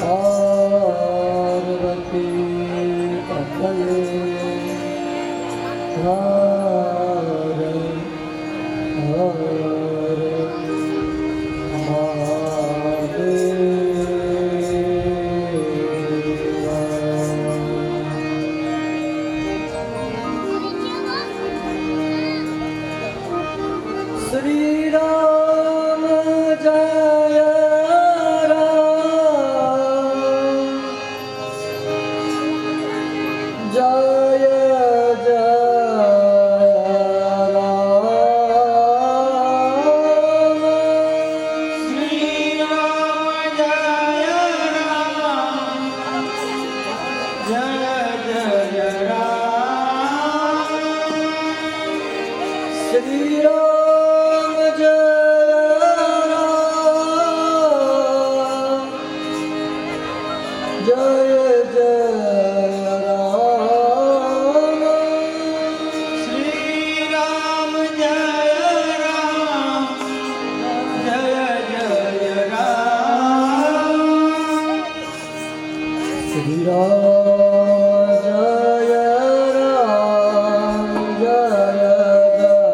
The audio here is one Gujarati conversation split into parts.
पार्वती पतये हर हर महादेव। श्री राम जय जय जय राम। श्री राम जय राम जय जय राम। श्री राम जय राम जय श्री राम जय राम जय जय राम। श्री राम जय राम जय जय राम।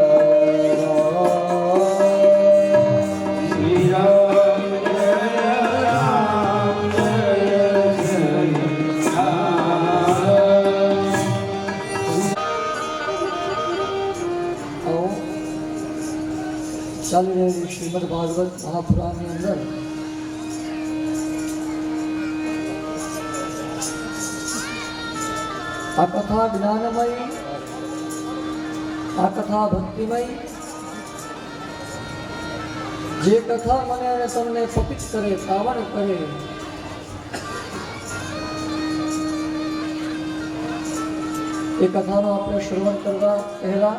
ચાલી રહેલી શ્રીમદ ભાગવત મહાપુરાણની અંદર આ કથા જ્ઞાનમય, આ કથા ભક્તિમય, જે કથા મને અને તમને પવિત કરે, પાવન કરે, એ કથાનો આપણે શ્રવણ કરવા પહેલા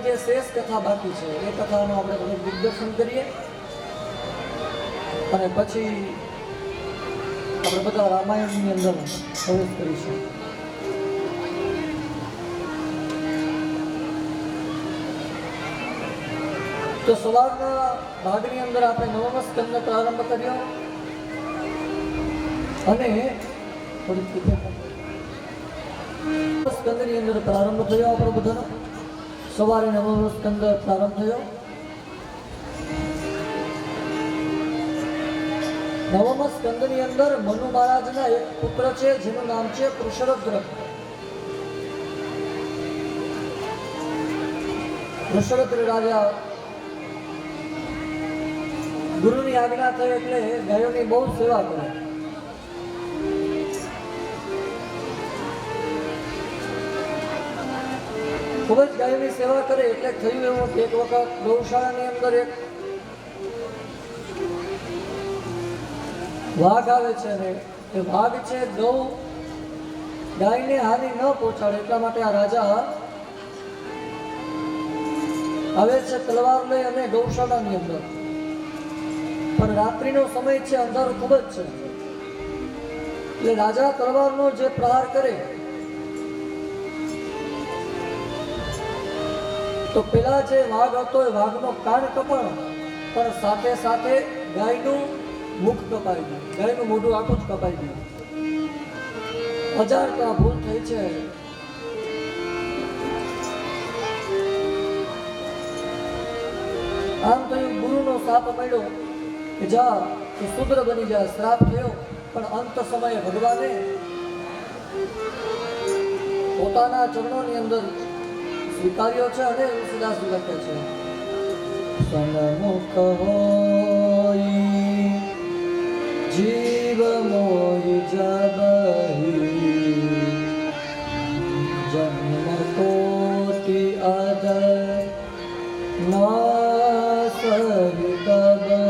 જે શેષ કથા બાકી છે એ કથાનો આપણે થોડું દિગ્દર્શન કરીએ અને પછી આપણે બધા રામાયણની અંદર પ્રવેશ કરીશું. તો સવારના ભાગની અંદર આપણે નવમ સ્કંદ પ્રારંભ કર્યો અને થોડી સ્કંદની અંદર પ્રારંભ થયો. આપણો બધાનો સવારે નવમ સ્કંદ પ્રારંભ થયો. નવમ સ્કંદની અંદર મનુ મહારાજના એક પુત્ર છે જેનું નામ છે વૃષરદ્ર. વૃષરદ્ર રાજા ગુરુની આજ્ઞા થઈ એટલે ગાયોની બહુ સેવા કરે. ખૂબ જ ગાયોની સેવા કરે એટલે થયું એવું કે એક વખત ગૌશાળાની અંદર એક વાઘ આવે છે ને એ વાઘ છે ગૌ ગાયને હાનિ ન પહોંચાડે એટલા માટે આ રાજા આવે છે તલવાર લઈ અને ગૌશાળાની અંદર. પણ રાત્રિનો સમય છે, અંધારું ખૂબ જ છે એટલે રાજા તલવારનો જે પ્રહાર કરે તો પેલા જે વાઘ હતો એ વાઘનો કાન કપાણો, પણ સાથે સાથે ગાયનું મુખ કપાઈ ગયું, ગાયનું મોઢું આખું જ કપાઈ ગયું. અજાણતા ભૂલ થઈ છે. આમ તો ગુરુનો શાપ મળ્યો કે જા તું શુદ્ર બની જા, શ્રાપ થયો. પણ અંત સમયે ભગવાને પોતાના ચરણોની અંદર સ્વીકાર્યો છે અને તુલસીદાસ લખે છે સન્મુખ હોય જીવ મોહી જબહી જન્મ કોટી અદર ના સહી કબરી.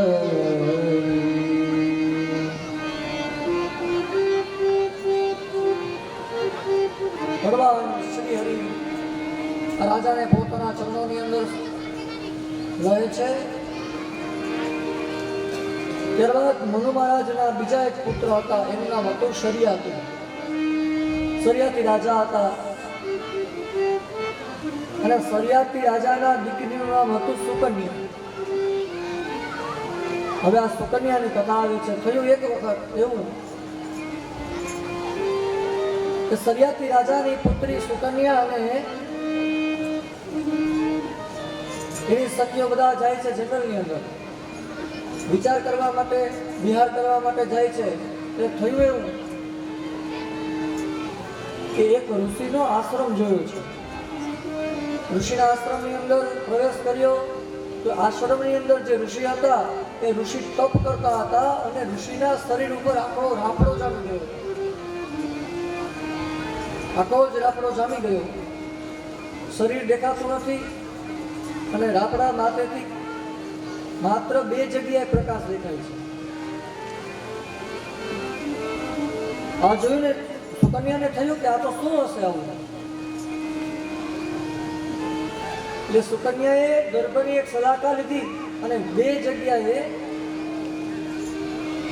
ભગવાન શ્રી હરિ રાજાને પોતાના ચરણોની અંદર રહે છે. ત્યારબાદ મનુ મહારાજના બીજા એક પુત્ર હતા, એનું નામ હતું શરિયાતી. શરિયાતી રાજા હતા. અને સરિયાતી રાજાના દીકરીનું નામ હતું સુકન્યા. હવે આ સુકન્યાની કથા આવે છે. થયું એક વખત એવું કે સરિયાતી રાજાની પુત્રી સુકન્યા અને એની સખીઓ બધા જાય છે જંગલની અંદર વિચાર કરવા માટે, વિહાર કરવા માટે જાય છે. એટલે થયું એવું કે એક ઋષિનો આશ્રમ જોયો છે. ઋષિના આશ્રમની અંદર પ્રવેશ કર્યો તો આશ્રમની અંદર જે ઋષિ હતા એ ઋષિ તપ કરતા હતા અને ઋષિના શરીર ઉપર આખો રાફડો જામી ગયો. આખો જ રાફડો જામી ગયો. શરીર દેખાતું નથી અને રાફડા માથેથી માત્ર 2 જગ્યાએ પ્રકાશ દેખાય છે. આ જોઈને સુકન્યાને થયું કે આ તો શું હશે આવું. એટલે સુકન્યાએ ગર્ભની એક સલાકા લીધી અને 2 જગ્યાએ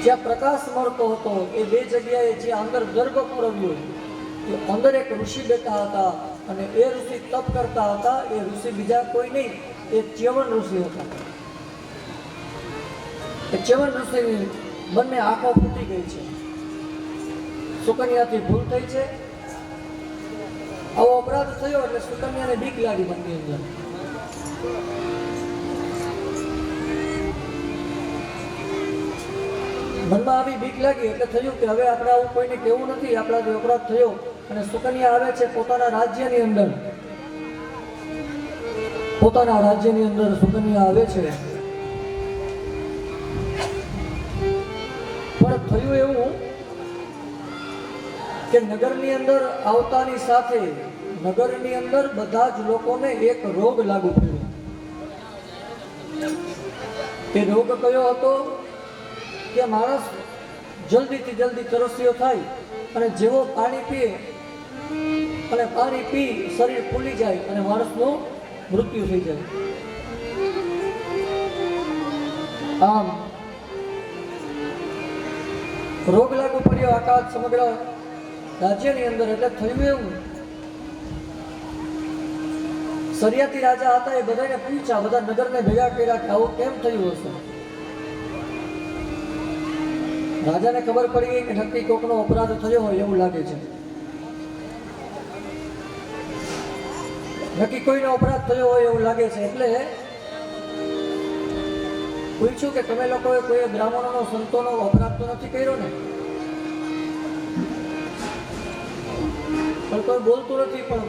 જ્યાં પ્રકાશ મળતો હતો એ 2 જગ્યાએ જે અંદર ગર્ભ પુરવ્યો એ અંદર એક ઋષિ બેઠા હતા અને એ ઋષિ તપ કરતા હતા. એ ઋષિ બીજા કોઈ નહીં, એ ચ્યવન ઋષિ હતા. એ ચ્યવન ઋષિની બંને આંખો ફૂટી ગઈ છે. સુકન્યાથી ભૂલ થઈ છે. આવો અપરાધ થયો એટલે સુકન્યાને બીક લાગી મનની અંદર. મનમાં આવી બીક લાગી એટલે થયું કે હવે આપણે આવું કોઈને કહેવું નથી, આપણાથી અપરાધ થયો. અને સુકન્યા આવે છે પોતાના રાજ્યની અંદર. પોતાના રાજ્યની અંદર સુકન્યા આવે છે. પણ થયું એવું કે નગરની અંદર આવતાની સાથે નગરની અંદર બધા જ લોકોને એક રોગ લાગુ પડ્યો. તે રોગ કયો હતો કે માણસ જલ્દીથી જલ્દી તરસ્યો થાય અને જેવો પાણી પીએ અને પાણી પી શરીર ફૂલી જાય અને માણસનું મૃત્યુ થઈ જાય. આમ રોગ લાગુ પડ્યો આખા સમગ્ર રાજ્યની અંદર. એટલે થયું એવું સરિયાતી રાજા હતા એ બધાને પૂછ્યા, બધા નગરને ભેગા કર્યા કે આવું કેમ થયું હશે. રાજાને ખબર પડી ગઈ કે નક્કી કોકનો અપરાધ થયો હોય એવું લાગે છે. નક્કી કોઈનો અપરાધ થયો હોય એવું લાગે છે. એટલે પૂછ્યું કે તમે લોકોએ કોઈ બ્રાહ્મણોનો સંતોનો અપરાધ તો નથી કર્યો ને? પણ કોઈ બોલતું નથી. પણ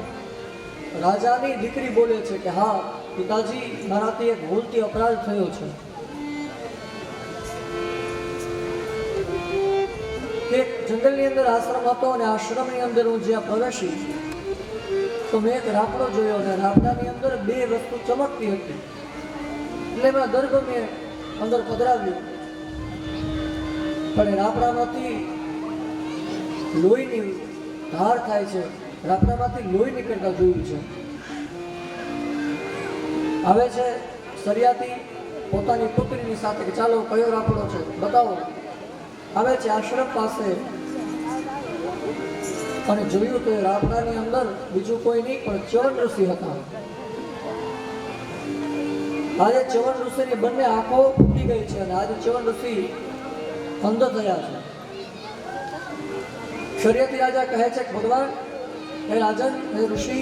રાજાની દીકરી બોલે છે કે હા પિતાજી, મારાથી એક ભૂલથી અપરાધ થયો છે. એક જંગલની અંદર આશ્રમ હતો અને આશ્રમની અંદર હું જ્યાં પ્રવેશી તો મેં એક રાફડો જોયો અને રાફડાની અંદર 2 વસ્તુ ચમકતી હતી. એટલે મેં ગર્ભ મેં અંદર પધરાવ્યું પણ રાફડામાંથી લોહીની ધાર થાય છે. રાફડામાંથી લોહી નીકળતા જોયું છે. આવે છે સરિયાતી પોતાની પુત્રીની સાથે કે ચાલો કયો રાફડો છે બતાવો. આવે છે આશ્રમ પાસે અને જોયું તો રાફડાની અંદર બીજું કોઈ નહીં પણ ચ્યવન ઋષિ હતા. આજે ચ્યવન ઋષિની બંને આંખો ફૂટી ગઈ છે અને આજે ચ્યવન ઋષિ અંધ થયા છે. સરિયાતી રાજા કહે છે કે ભગવાન, હે રાજન, હે ઋષિ,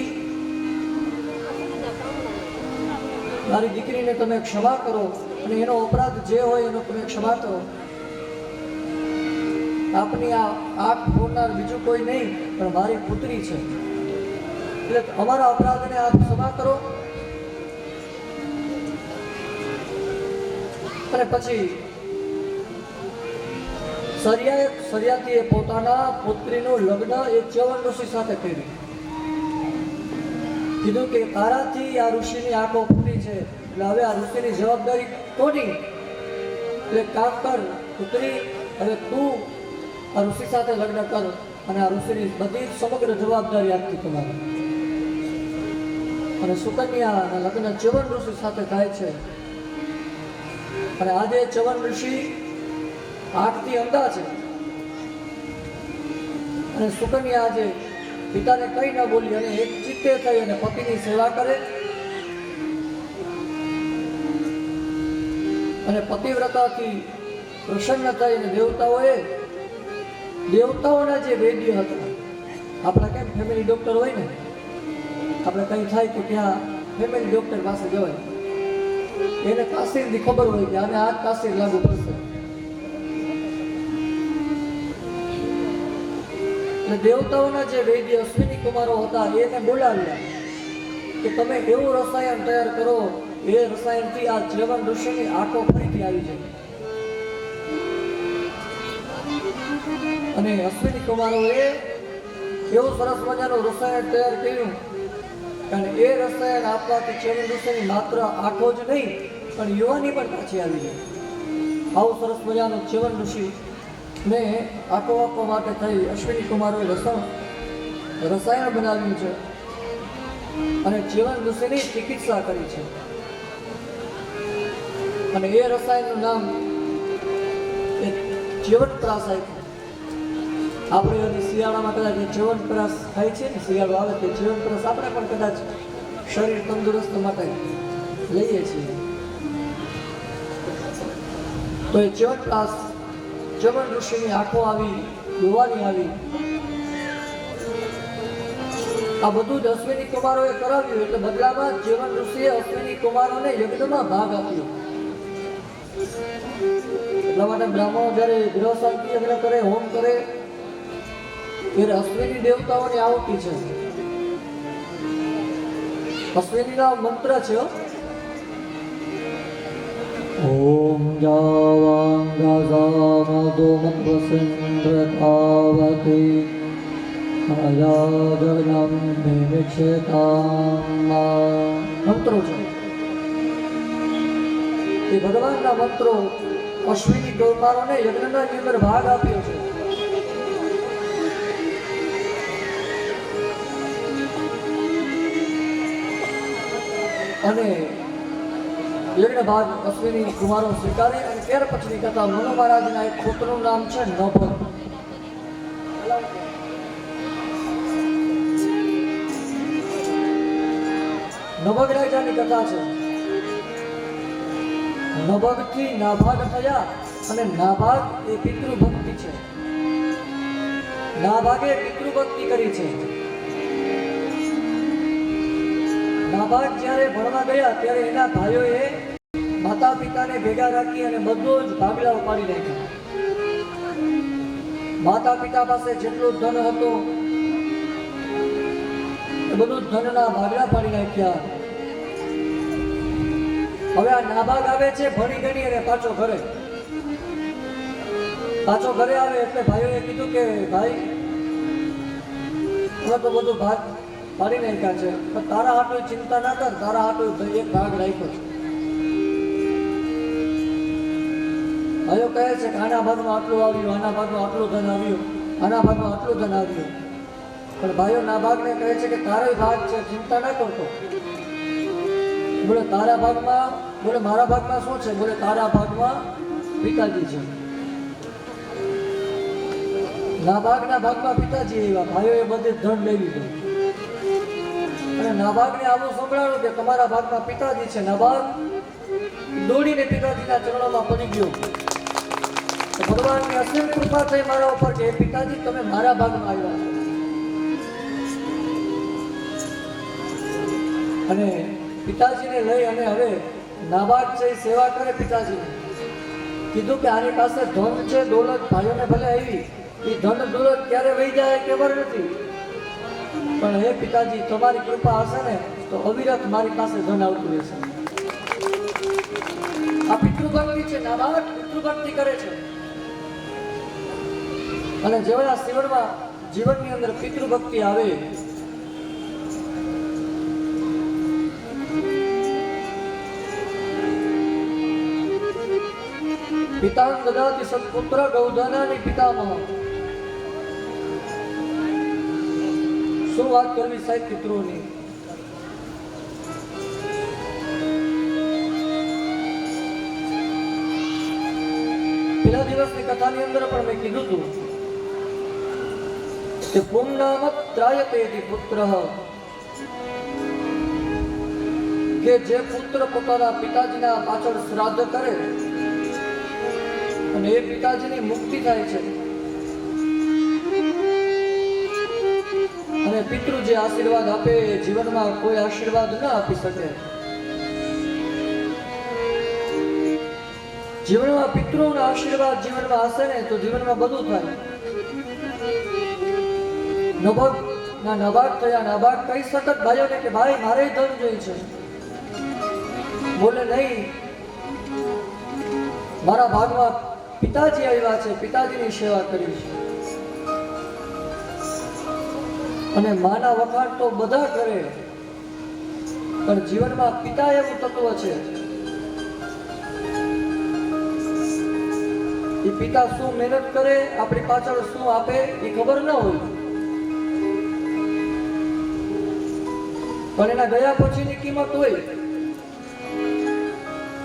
મારી દીકરીને તમે ક્ષમા કરો અને એનો અપરાધ જે હોય એનો તમે ક્ષમા કરો. આપની આ આંખ ફોડનાર બીજું કોઈ નહીં પણ મારી પુત્રી છે. એટલે અમારા અપરાધને આપ ક્ષમા કરો. અને પછી સરિયાતીએ પોતાના પુત્રીનું લગ્ન એક ચ્યવન ઋષિ સાથે કર્યું. કીધું કે તારાથી આ ઋષિની આંખો ફૂટી છે એટલે હવે આ ઋષિની જવાબદારી કોની? એટલે કામ કર પુત્રી, હવે તું આ ઋષિ સાથે લગ્ન કર અને આ ઋષિની બધી સમગ્ર જવાબદારી આપતી તમારે. અને સુકન્યાના લગ્ન ચ્યવન ઋષિ સાથે થાય છે. અને આજે ચ્યવન ઋષિ આંખથી અંધા છે અને સુકન્યા આજે પિતાને કંઈ ન બોલી અને એક ચિત્તે થઈ અને પતિની સેવા કરે અને પતિવ્રતાથી પ્રસન્ન થઈ અને દેવતાઓના જે વૈદ્ય હતા, આપણા કેમ ફેમિલી ડોક્ટર હોય ને, આપણે કંઈ થાય તો ત્યાં ફેમિલી ડોક્ટર પાસે જવાય, એને તાસીરની ખબર હોય કે આને આ તાસીર લાગુ પડશે. એટલે દેવતાઓના જે વૈદ્ય અશ્વિની કુમારો હતા એને બોલાવ્યા કે તમે એવું રસાયણ તૈયાર કરો, એ રસાયણથી આ ચ્યવન ઋષિની આંખો ફરીથી આવી જાય. અને અશ્વિની કુમારોએ એવું સરસ મજાનું રસાયણ તૈયાર કર્યું, કારણ એ રસાયણ આપવાથી ચ્યવન ઋષિની માત્ર આંખો જ નહીં પણ યુવાની પણ પાછી આવી જાય. આવું સરસ મજાનું ચ્યવન ઋષિ ને આંખો આપવા માટે થઈ અશ્વિની કુમારોએ રસાયણ બનાવ્યું છે અને ચ્યવન ઋષિની ચિકિત્સા કરી છે. અને એ રસાયણનું નામ એ ચ્યવનપ્રાશ આપ્યું. આપણે હજી શિયાળામાં કદાચ ચ્યવનપ્રાશ ખાય છે ને, શિયાળો આવે તે ચ્યવનપ્રાશ આપણે પણ કદાચ શરીર તંદુરસ્ત માટે લઈએ છીએ. તો એ ચ્યવનપ્રાશ ચ્યવન ઋષિની આંખો આવી, યુવાની આવી, આ બધું જ અશ્વિની કુમારોએ કરાવ્યું. એટલે બદલામાં ચ્યવન ઋષિએ અશ્વિની કુમારોને યજ્ઞમાં ભાગ આપ્યો. એટલા માટે બ્રાહ્મણો જ્યારે ગ્રહ શાંતિ યજ્ઞ કરે, હોમ કરે, ત્યારે અશ્વિની દેવતાઓની આહુતિ છે. અશ્વિનીના મંત્ર છે. ઓમ જાવાંગસામદોમત્વસિન્દ્રતાવતી અયાજનમ નિમિક્ષેતામ મંત્રો છે. એ ભગવાનના મંત્રો અશ્વિની કુમારોને યજ્ઞના અંદર ભાગ આપ્યો છે. અને યજ્ઞ ભાગ અશ્વિની કુમારો સ્વીકારી. અને ત્યાર પછીની કથા મનુ મહારાજના એક પુત્રનું નામ છે નભગ. નભગ રાજાની કથા છે. નભગથી નાભાગ થયા અને નાભાગ એ પિતૃભક્તિ છે. નાભાગે પિતૃભક્તિ કરી છે. નાભાગ જ્યારે ભણવા ગયા ત્યારે એના ભાઈઓએ માતા પિતાને ભેગા રાખી અને બધો જ ભાગલા ઉપાડી નાખ્યા. માતા પિતા પાસે જેટલું ધન હતું એ બધું ધનના ભાગલા પાડી નાખ્યા. હવે આ નાભાગ આવે છે ભણી ગણી અને પાછો ઘરે આવે એટલે ભાઈઓએ કીધું કે ભાઈ હવે તો બધું ભાગ પાડી નાખ્યા છે, પણ તારા હાટું ચિંતા ના કર, તારા હાટું એક ભાગ રાખ્યો છે. ભાઈઓ કહે છે કે આના ભાગમાં આટલું આવ્યું, આના ભાગમાં આટલું ધન આવ્યું, આના ભાગમાં આટલું ધન આવ્યું. પણ ભાઈઓ નાભાગને કહે છે કે તારો ભાગ છે, ચિંતા ના કરતો. બોલે તારા ભાગમાં, બોલે મારા ભાગમાં શું છે? બોલે તારા ભાગમાં પિતાજી છે. નાભાગના ભાગમાં પિતાજી આવ્યા. ભાઈઓએ બધે ધન લઈ લીધું અને નાભાગને આવું સંભળાવ્યું કે તમારા ભાગમાં પિતાજી છે. નાભાગ દોડીને પિતાજીના ચરણોમાં પડી ગયો. ભગવાનની અસીમ કૃપા થઈ મારા ઉપર કે પિતાજી તમે મારા ભાગમાં આવ્યા છો. અને પિતાજીને લઈ અને હવે નાભાગ છે સેવા કરે. પિતાજીને કીધું કે આની પાસે ધન છે, દોલત ભાઈઓને ભલે આવી, એ ધન દોલત ક્યારે વહી જાય ખબર નથી, પણ હે પિતાજી તમારી કૃપા હશે ને તો અવિરત મારી પાસે ધન આવતું રહેશે. આ પિતૃભક્તિ છે. નાભાગ પિતૃભક્તિ કરે છે. અને જેવા જીવનની અંદર પિતૃભક્તિ આવે પિતા દદાતિ સત્પુત્ર ગૌધનાની પિતામહ. શું વાત કરવી સાહેબ પિતૃઓની. પેલા દિવસની કથાની અંદર પણ મેં કીધું હતું કે પુંનામત ત્રાયતે ઇતિ પુત્રઃ, કે જે પુત્ર પોતાના પિતાજીના પાછળ શ્રાદ્ધ કરે અને એ પિતાજીની મુક્તિ થાય છે, અને પિતૃ જે આશીર્વાદ આપે એ જીવનમાં કોઈ આશીર્વાદ ન આપી શકે. જીવનમાં પિતૃઓના આશીર્વાદ જીવનમાં હશે ને તો જીવનમાં બધું થાય. નભાગ થયા, નાભાગ કહી શકત ભાઈઓને કે ભાઈ મારે ધન જોઈ છે, બોલે નહીં, મારા ભાગમાં પિતાજી આવ્યા છે, પિતાજીની સેવા કરીશ. અને માના વખાણ તો બધા કરે, પણ જીવનમાં પિતા એવું તત્વ છે, એ પિતા શું મહેનત કરે, આપણી પાછળ શું આપે એ ખબર ન હોય, પણ એના ગયા પછીની કિંમત હોય.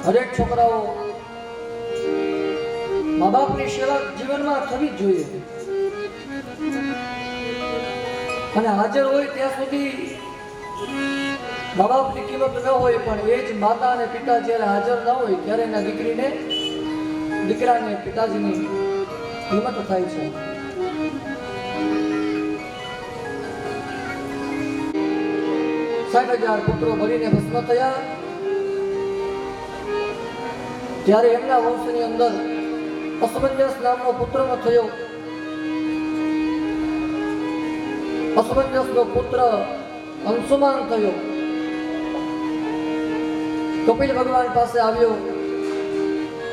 હરેક છોકરાઓ મા બાપની સેવા જીવનમાં થવી જ જોઈએ, અને હાજર હોય ત્યાં સુધી મા બાપની કિંમત ન હોય, પણ એ જ માતા અને પિતા જ્યારે હાજર ન હોય ત્યારે એના દીકરાને પિતાજીની કિંમત થાય છે. 60,000 પુત્રો ભરીને ભસ્મ થયા ત્યારે એમના વંશની અંદર અસમંજસ નામનો પુત્રનો થયો. અસમંજસનો પુત્ર અંશુમાન થયો. કપિલ ભગવાન પાસે આવ્યો,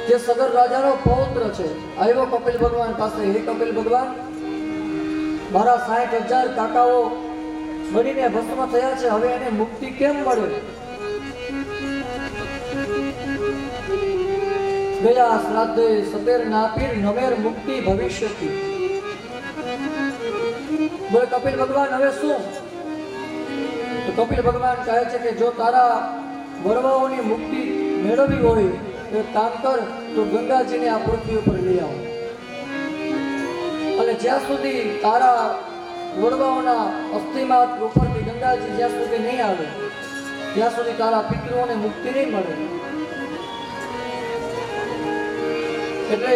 જે સગર રાજાનો પૌત્ર છે. આવ્યો કપિલ ભગવાન પાસે, હે કપિલ ભગવાન, મારા 60,000 કાકાઓ બનીને ભસ્મ થયા છે, હવે એને મુક્તિ કેમ મળે? ગયા શ્રાદ્ધે સતેર નાપીર નમેર મુક્તિ ભવિષ્યથી. બોલે કપિલ ભગવાન હવે શું? તો કપિલ ભગવાન કહે છે કે જો તારા વડવાઓની મુક્તિ મેળવવી હોય તો કામ કર, તો ગંગાજીને આ પૃથ્વી ઉપર લઈ આવો, અને જ્યાં સુધી તારા વડવાઓના અસ્થિમાં ઉપરથી ગંગાજી જ્યાં સુધી નહીં આવે ત્યાં સુધી તારા પિતૃઓને મુક્તિ નહીં મળે. એટલે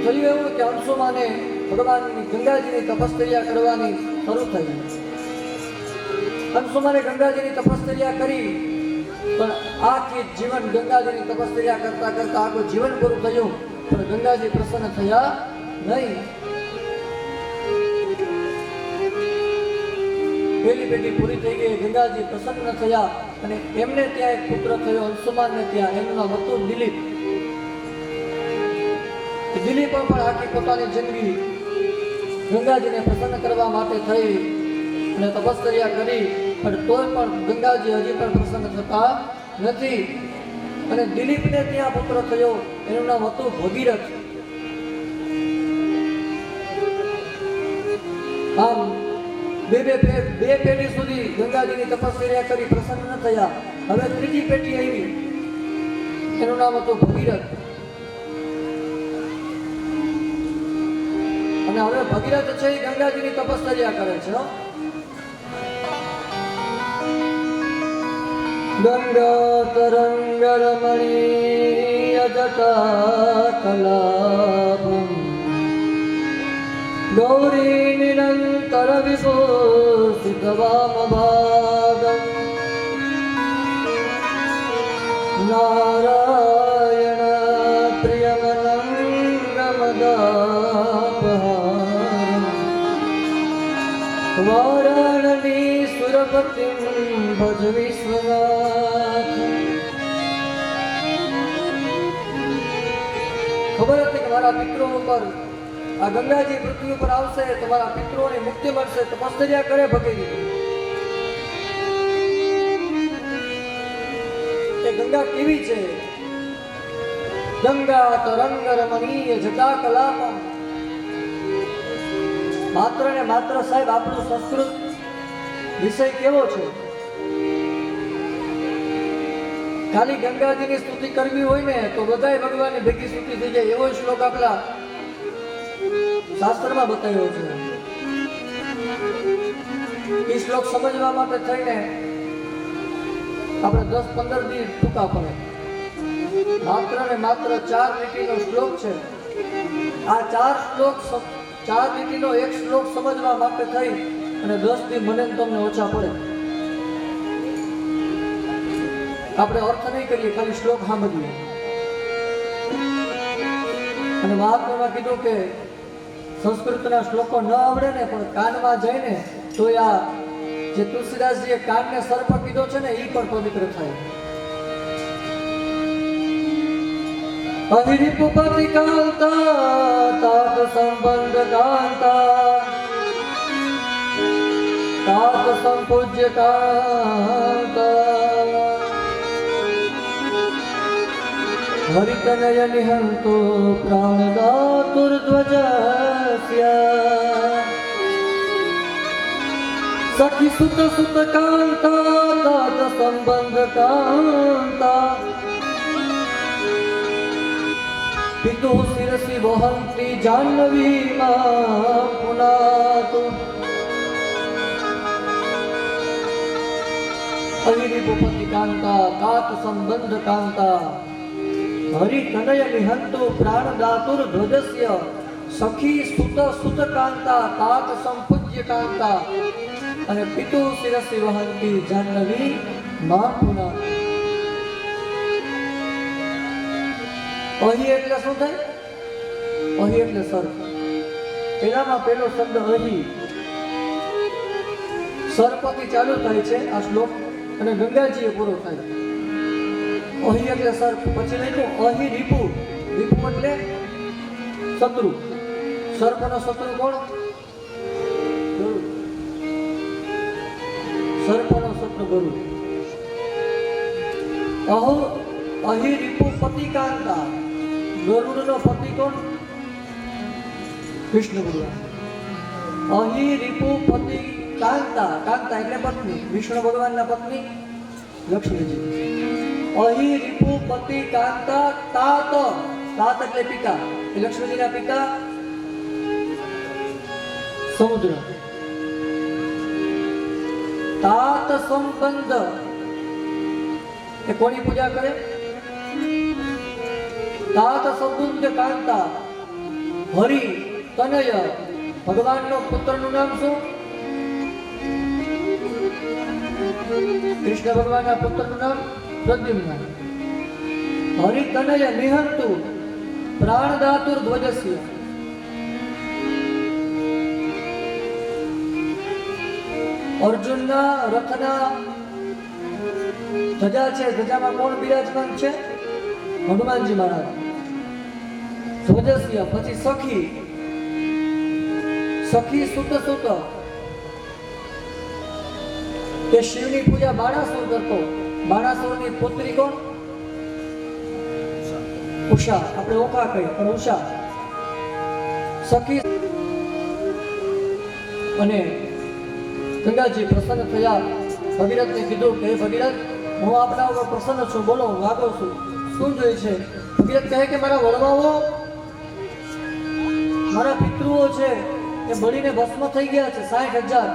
થયું એવું કે અંશુમાને ભગવાનની ગંગાજીની તપશ્ચર્યા કરવાની શરૂ થઈ. અંશુમાને ગંગાજીની તપશ્ચર્યા કરી, પણ આખી જીવન ગંગાજીની તપશ્ચર્યા કરતા કરતા આખું જીવન પૂરું થયું, પણ ગંગાજી પ્રસન્ન થયા નહીં. પહેલી પેઢી પૂરી થઈ ગઈ, ગંગાજી પ્રસન્ન થયા, અને એમને ત્યાં એક પુત્ર થયો અંશુમાનને ત્યાં, એનું નામ હતું દિલીપ. દિલીપ પણ આખી પોતાની જિંદગી ગંગાજીને પ્રસન્ન કરવા માટે થઈ અને તપશ્ચર્યા કરી, પણ તોય પણ ગંગાજી હજી પણ પ્રસન્ન થતા નથી. અને દિલીપને ત્યાં પુત્ર થયો, એનું નામ હતું ભગીરથ. આમ બે પેઢી સુધી ગંગાજીની તપશ્ચર્યા કરી, પ્રસન્ન ન થયા. હવે ત્રીજી પેઢી આવી, એનું નામ હતું ભગીરથ. અને હવે ભગીરથ છે એ ગંગાજીની તપશ્ચર્યા કરે છે. ગંગા તરંગ રમણીય જટા કલાપમ ગૌરી નિરંતર વિભૂષિત વામભાગમ નારાયણ પ્રિયમનંગમદાપહારમ વારાણની સુરપતિમ ભજ વિશ્વનાથ. ખબર હતી કે મારા પિતૃઓ ઉપર આ ગંગાજી પૃથ્વી ઉપર આવશે તો મારા પિતૃઓની મુક્તિ મળશે. તપશ્ચર્યા કરે ભગીરથ. એ ગંગા કેવી છે? ગંગા તરંગ રમણીય જટા કલાપમ. માત્ર ને માત્ર સાહેબ આપણું સંસ્કૃત વિષય કેવો છે? ખાલી ગંગાજીની સ્તુતિ કરવી હોય ને તો બધાય ભગવાનની ભેગી સ્તુતિ થઈ જાય, એવો શ્લોક આપણા શાસ્ત્રમાં બતાવ્યો છે. એ શ્લોક સમજવા માટે થઈને આપણે 10-15 દિવસ ટૂંકા પડે. માત્ર ને માત્ર 4 લીટીનો શ્લોક છે. આ 4 લીટીનો એક શ્લોક સમજવા માટે થઈ અને 10 દિવસ મને ને તમને ઓછા પડે. આપણે અર્થ નહીં કરીએ, ખાલી શ્લોક સાંભળીએ. અને મહાત્મામાં કીધું કે સંસ્કૃતના શ્લોકો ન આવડે ને પણ કાનમાં જઈને તો આ જે તુલસીદાસજીએ કાનને સર્પ કીધો છે ને એ પણ પવિત્ર થાય. અહિરિપુપતિ કાંતા તાત સંબંધ કાંતા તાત સંપૂજ્ય કાંતા હરિતનય નિહંતો પ્રાણદાતુર્ધ્વજસ્ય સખી સુત સુત કાંતા તાત સંબંધ કાંતા પિતુ શિરસી વહંતી જાહ્નવી માં પુનાતુ અહિરિપુપતિ કાંતા તાત સંબંધ કાંતા હરિતનય નિહંતો પ્રાણદાતુર ધ્વજસ્ય સખી સુત સુત કાંતા તાત સંપૂજ્ય કાંતા અને પિતુ શિરસી વહંતી જાહ્નવી માં પુના. અહી એટલે શું થાય? અહી એટલે સર્પ. પેલામાં પેલો શબ્દ અહી સર્પથી ચાલુ થાય છે આ શ્લોક અને ગંગાજીએ પૂરો થાય. અહી એટલે સર્પ. પછી લખ્યું અહી રીપુ. રીપુ એટલે શત્રુ. સર્પનો શત્રુ કોણ? ગરુડ. સર્પનો શત્રુ ગરુડ. અહી રીપુ પતિ કાંતા. ગરુડનો પતિ કોણ? વિષ્ણુ ભગવાન. અહી રીપુ પતિ કાંતા. કાંતા એટલે પત્ની. વિષ્ણુ ભગવાનના પત્ની લક્ષ્મીજી. અહી રીપુ પતિ કાંતા તાત. તાત એટલે પિતા. એ લક્ષ્મીજીના પિતા સમુદ્ર. તાત સંબંધ એ કોની પૂજા કરે? તાત સંબંધ કાંતા. હરિ તનય ભગવાનનો પુત્રનું નામ શું? કૃષ્ણ ભગવાનના પુત્રનું નામ પ્રદ્યુમ્ન. હરિ તનય નિહંતુ પ્રાણદાતુર ધ્વજસ્ય. અર્જુનના રથના ધજા છે. ધજામાં કોણ બિરાજમાન છે? હનુમાનજી મહારાજ. ધ્વજસ્ય. પછી સખી. સખી સુત સુત. તે શિવની પૂજા બાણાસુર કરતો. બાણાસુરની પુત્રી કોણ? ઉષા. આપણે ઓખા કહીએ પણ ઉષા. સખી. અને ગંગાજી પ્રસન્ન થયા. ભગીરથને કીધું કે ભગીરથ, હું આપના ઉપર પ્રસન્ન છું, બોલો, હું માગો છું, શું જોઈએ છે? ભગીરથ કહે કે મારા વડવાઓ, મારા પિતૃઓ છે એ બળીને ભસ્મ થઈ ગયા છે 60,000.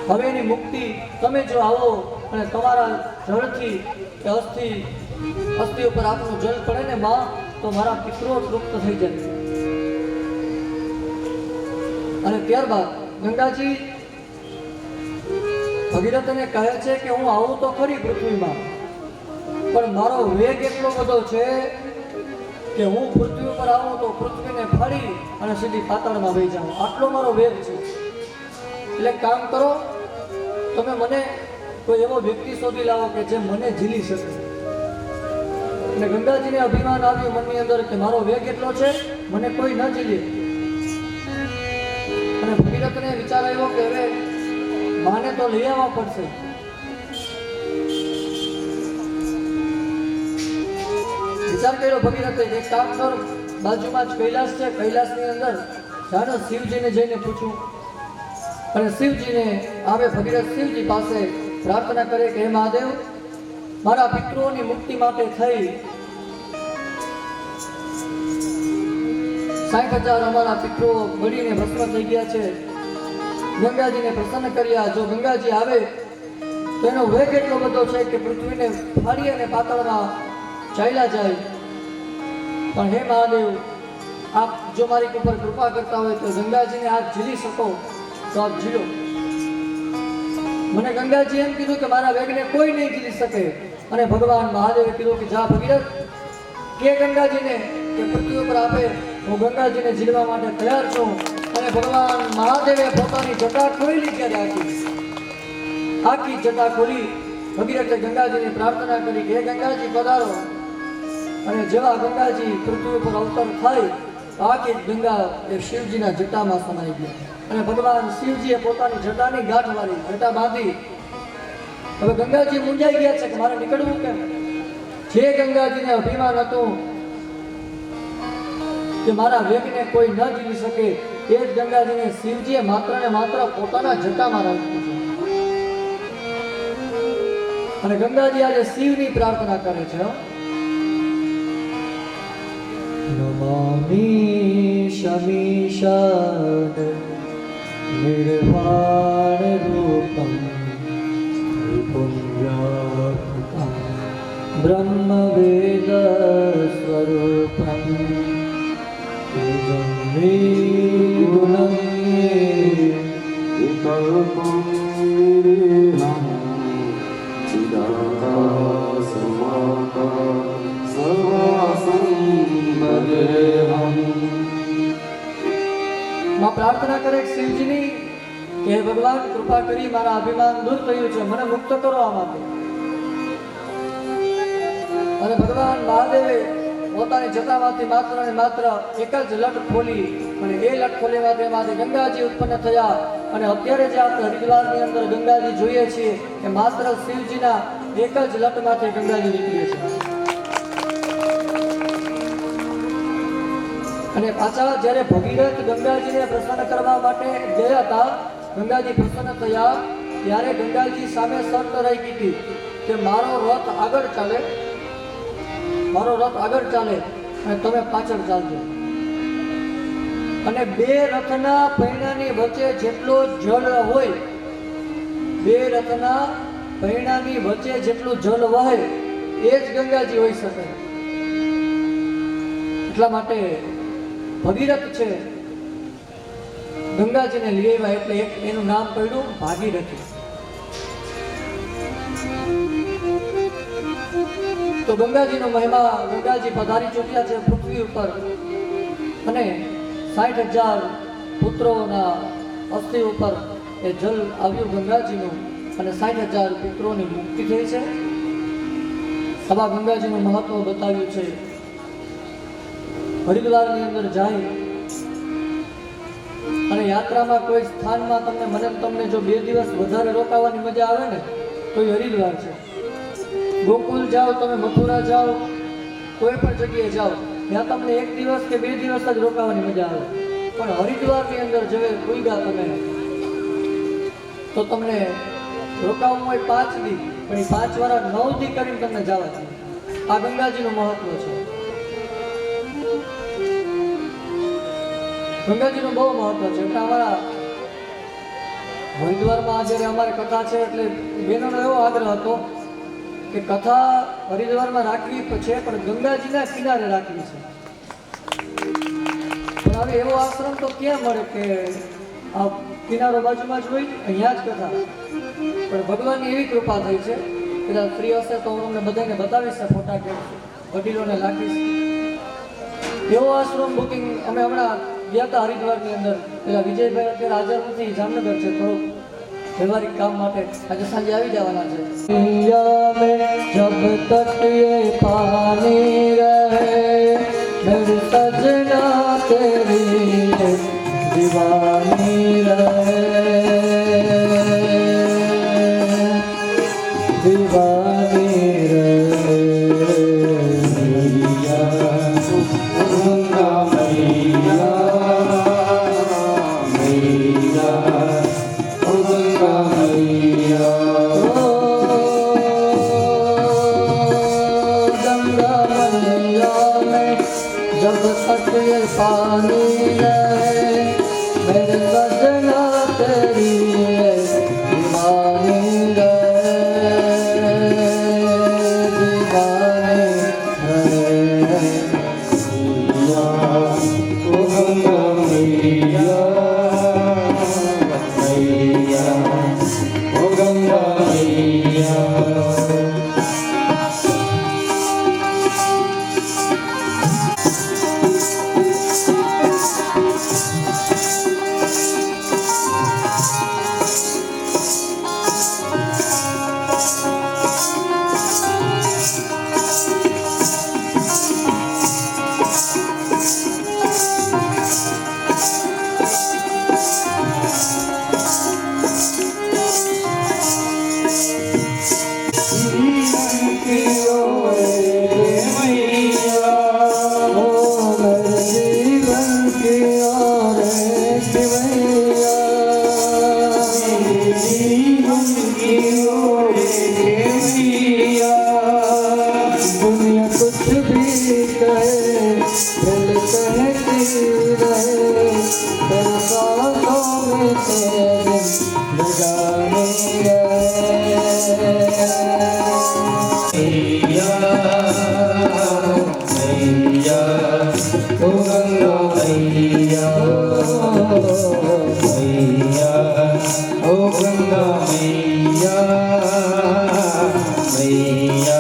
હવે એની મુક્તિ તમે જો આવો અને તમારા જળથી કે અસ્થિ ઉપર આપનું જળ પડે ને માં, તો મારા પિતૃઓ તૃપ્ત થઈ જાય. અને ત્યારબાદ ગંગાજી ભગીરથને કહે છે કે હું આવું તો ખરી પૃથ્વીમાં, પણ મારો વેગ એટલો બધો છે કે હું પૃથ્વી ઉપર આવું તો પૃથ્વીને ફાડી અને સીધી પાતાળમાં વહી જાઉં. આટલો મારો વેગ છે. એટલે કામ કરો, તમે મને કોઈ એવો વ્યક્તિ શોધી લાવો કે જે મને ઝીલી શકે. અને ગંગાજીને અભિમાન આવ્યું મનની અંદર કે મારો વેગ એટલો છે, મને કોઈ ન ઝીલે. અને ભગીરથને વિચાર આવ્યો કે હવે માને તો લઈ આવવા પડશે. વિચાર કર્યો ભગીરથે કે એક કામ કર, બાજુમાં જ કૈલાસ છે, કૈલાસની અંદર જાણે શિવજીને જઈને પૂછું. અને શિવજીને આવે ભગીરથ શિવજી પાસે પ્રાર્થના કરે કે હે મહાદેવ, મારા પિતૃઓની મુક્તિ માટે થઈ 60,000 અમારા પિતૃઓ બળીને ભસ્મ થઈ ગયા છે. ગંગાજીને પ્રસન્ન કર્યા. જો ગંગાજી આવે તો એનો વેગ એટલો બધો છે કે પૃથ્વીને ફાડી અને પાતાળમાં ચાલ્યા જાય. પણ હે મહાદેવ, આપ જો મારી ઉપર કૃપા કરતા હોય તો ગંગાજીને આપ ઝીલી શકો તો આપ ઝીલો. મને ગંગાજી એમ કીધું કે મારા વેગને કોઈ નહીં ઝીલી શકે. અને ભગવાન મહાદેવે કીધું કે જા ભગીરથ, કે ગંગાજીને કે પૃથ્વી ઉપર આપે, હું ગંગાજીને ઝીલવા માટે તૈયાર છું. અને ભગવાન મહાદેવે પોતાની જટા ખોલી ત્યારે આખી જટા ખોલી ભગીરથે ગંગાજીની પ્રાર્થના કરી કે હે ગંગાજી પધારો. અને જેવા ગંગાજી પૃથ્વી ઉપર અવતર થાય તો આખી ગંગા એ શિવજીના જટામાં સમાઈ ગયા. અને ભગવાન શિવજીએ પોતાની જટાની ગાંઠ મારી, જટા બાંધી. હવે ગંગાજી મૂંઝાઈ ગયા છે કે મારે નીકળવું કેમ. જે ગંગાજીને અભિમાન હતું કે મારા વેગને કોઈ ન જીવી શકે, એ જ ગંગાજીને શિવજીએ માત્ર ને માત્ર પોતાના જટામાં રાખ્યું છે. અને ગંગાજી આજે શિવની પ્રાર્થના કરે છે. નમામિ શમીશાદ નિર્વાણ રૂપમ પુણ્યાત્મકં બ્રહ્મ વેદ સ્વરૂપમ ગુણમ માં પ્રાર્થના કરે શિવજીની કે હે ભગવાન, કૃપા કરી મારા અભિમાન દૂર થયું છે, મને મુક્ત કરો આમાંથી. અને ભગવાન મહાદેવે પોતાની જટામાંથી માત્ર ને માત્ર એક જ લટ ખોલી. અને એ લટ ખોલીમાંથી ગંગાજી ઉત્પન્ન થયા. અને અત્યારે જે આપણે હરિદ્વારની અંદર ગંગાજી જોઈએ છીએ એ માત્ર શિવજીના એક જ લટમાંથી ગંગાજી નીકળે છે. અને પાછા જ્યારે ભગીરથ ગંગાજીને પ્રસન્ન કરવા માટે ગયા હતા, ગંગાજી પ્રસન્ન થયા ત્યારે ગંગાજી સામે શરત રાખી હતી કે મારો રથ આગળ ચાલે, મારો રથ આગળ ચાલે અને તમે પાછળ ચાલજો. અને બે રથના પૈણાની વચ્ચે જેટલો જળ હોય, બે રથના પૈણાની વચ્ચે જેટલું જળ વહે એ જ ગંગાજી હોઈ શકે. એટલા માટે ભગીરથ છે ગંગાજીને લઈ આવ્યા એટલે એનું નામ પડ્યું ભાગીરથી. તો ગંગાજીનો મહિમા, ગંગાજી પધારી ચૂક્યા છે પૃથ્વી ઉપર. અને 60,000 પુત્રોના અસ્થિ ઉપર એ જલ આવ્યું ગંગાજીનું. અને 60,000 પુત્રોની મુક્તિ થઈ છે. આવા ગંગાજીનું મહત્વ બતાવ્યું છે. હરિદ્વારની અંદર જાય અને યાત્રામાં કોઈ સ્થાનમાં તમને જો 2 દિવસ વધારે રોકાવાની મજા આવે ને તો એ હરિદ્વાર છે. ગોકુલ જાઓ, તમે મથુરા જાઓ, કોઈ પણ જગ્યાએ જાઓ, ત્યાં તમને 1 દિવસ કે 2 દિવસ જ રોકાવાની મજા આવે. પણ હરિદ્વારની અંદર જવે પૂગ્યા તમે તો તમને રોકાવું હોય 5 દી, પણ એ 5 વાર 9 દી કરીને તમને જવા છે. આ ગંગાજીનું મહત્વ છે. ગંગાજીનું બહુ મહત્વ છે. એટલે અમારા હરિદ્વારમાં જ્યારે અમારે કથા છે એટલે બહેનોનો એવો આગ્રહ હતો કે કથા હરિદ્વારમાં રાખવી છે પણ ગંગાજીના કિનારે રાખવી છે. પણ હવે એવો આશ્રમ તો ક્યાં મળે કે આ કિનારો બાજુમાં જ હોય, અહીંયા જ કથા. પણ ભગવાનની એવી કૃપા થઈ છે, કદાચ ફ્રી હશે તો હું તમને બધાને બતાવીશ, ફોટા કે વડીલોને રાખીશ. એવો આશ્રમ બુકિંગ અમે હમણાં ગયા હતા હરિદ્વારની અંદર. પેલા વિજયભાઈ અત્યારે હાજર નથી, જામનગર છે, થોડુંક વ્યવહારિક કામ માટે આજે સાંજે આવી જવાના છે. જબ તક યે પાની રહે મેરી સजना તેરી દીવાની રહે દીવાની રહે. जब तक ये पानी रहे मेरे सजना तेरी कियो रे मैया ओ मेरे जीवन की ओर मैया जीवन कियो रे मैया दुनिया कुछ भी कहे दिल कहती रहे तेरे सांसों में तेरे बजाने मैया मैया ओ गंगा मैया मैया ओ गंगा मैया मैया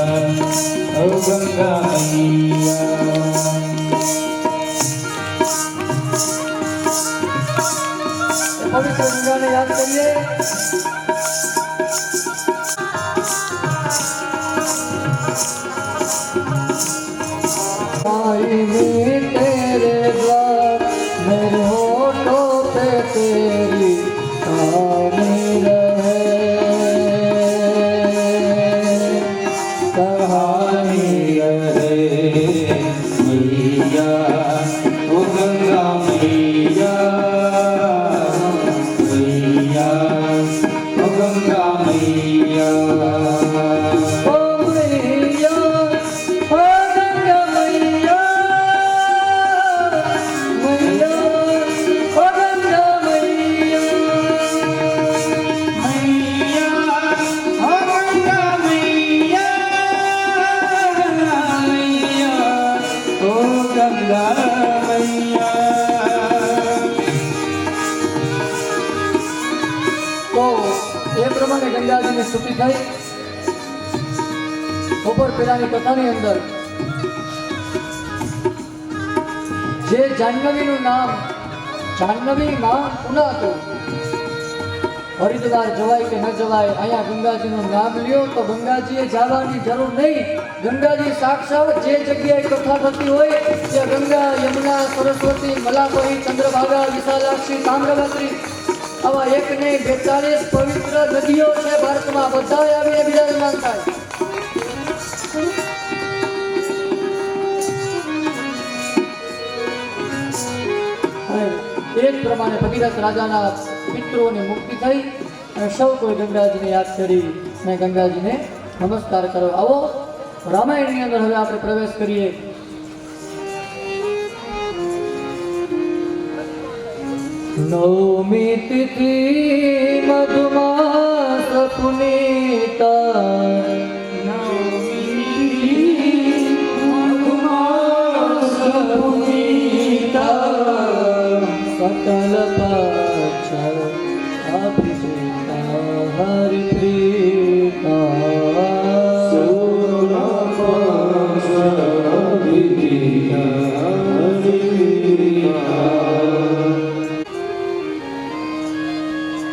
ओ गंगा मैया पवित्र गंगाने याद करिए आई में तेरे द्वार मेरे होठों पे तेरी कहानी रहे कहानी रहे मैया ओ गंगा मैया मैया ओ गंगा मैया ओ मैया ओ गंगा मैया मैया ओ गंगा मैया मैया ओ गंगा मैया मैया ओ गंगा मैया तो એ પ્રમાણે ગંગાજીની સ્તુતિ થઈ ઉપર પેલાની કથાની અંદર જે જાહ્નવીનું નામ જાહ્નવી માં પુનાતો હરિદ્વાર જવાય કે ન જવાય અહીંયા ગંગાજીનું નામ લ્યો તો ગંગાજીએ જવાની જરૂર નહીં ગંગાજી સાક્ષાત જે જગ્યાએ કથા થતી હોય ત્યાં ગંગા યમુના સરસ્વતી મલાપરી ચંદ્રભાગા વિશાલાક્ષી તામ્રવત્રી આવા એક નહીં 42 પવિત્ર નદીઓ છે ભારતમાં બધા આવીને બિરાજમાન થાય અને એ જ પ્રમાણે ભગીરથ રાજાના પિતૃઓની મુક્તિ થઈ અને સૌ કોઈ ગંગાજીને યાદ કરી અને ગંગાજીને નમસ્કાર કરો આવો રામાયણની અંદર હવે આપણે પ્રવેશ કરીએ નવમી તિથિ મધુમાસ પુનીતા सकल पाच अभिषेका हरि प्रीता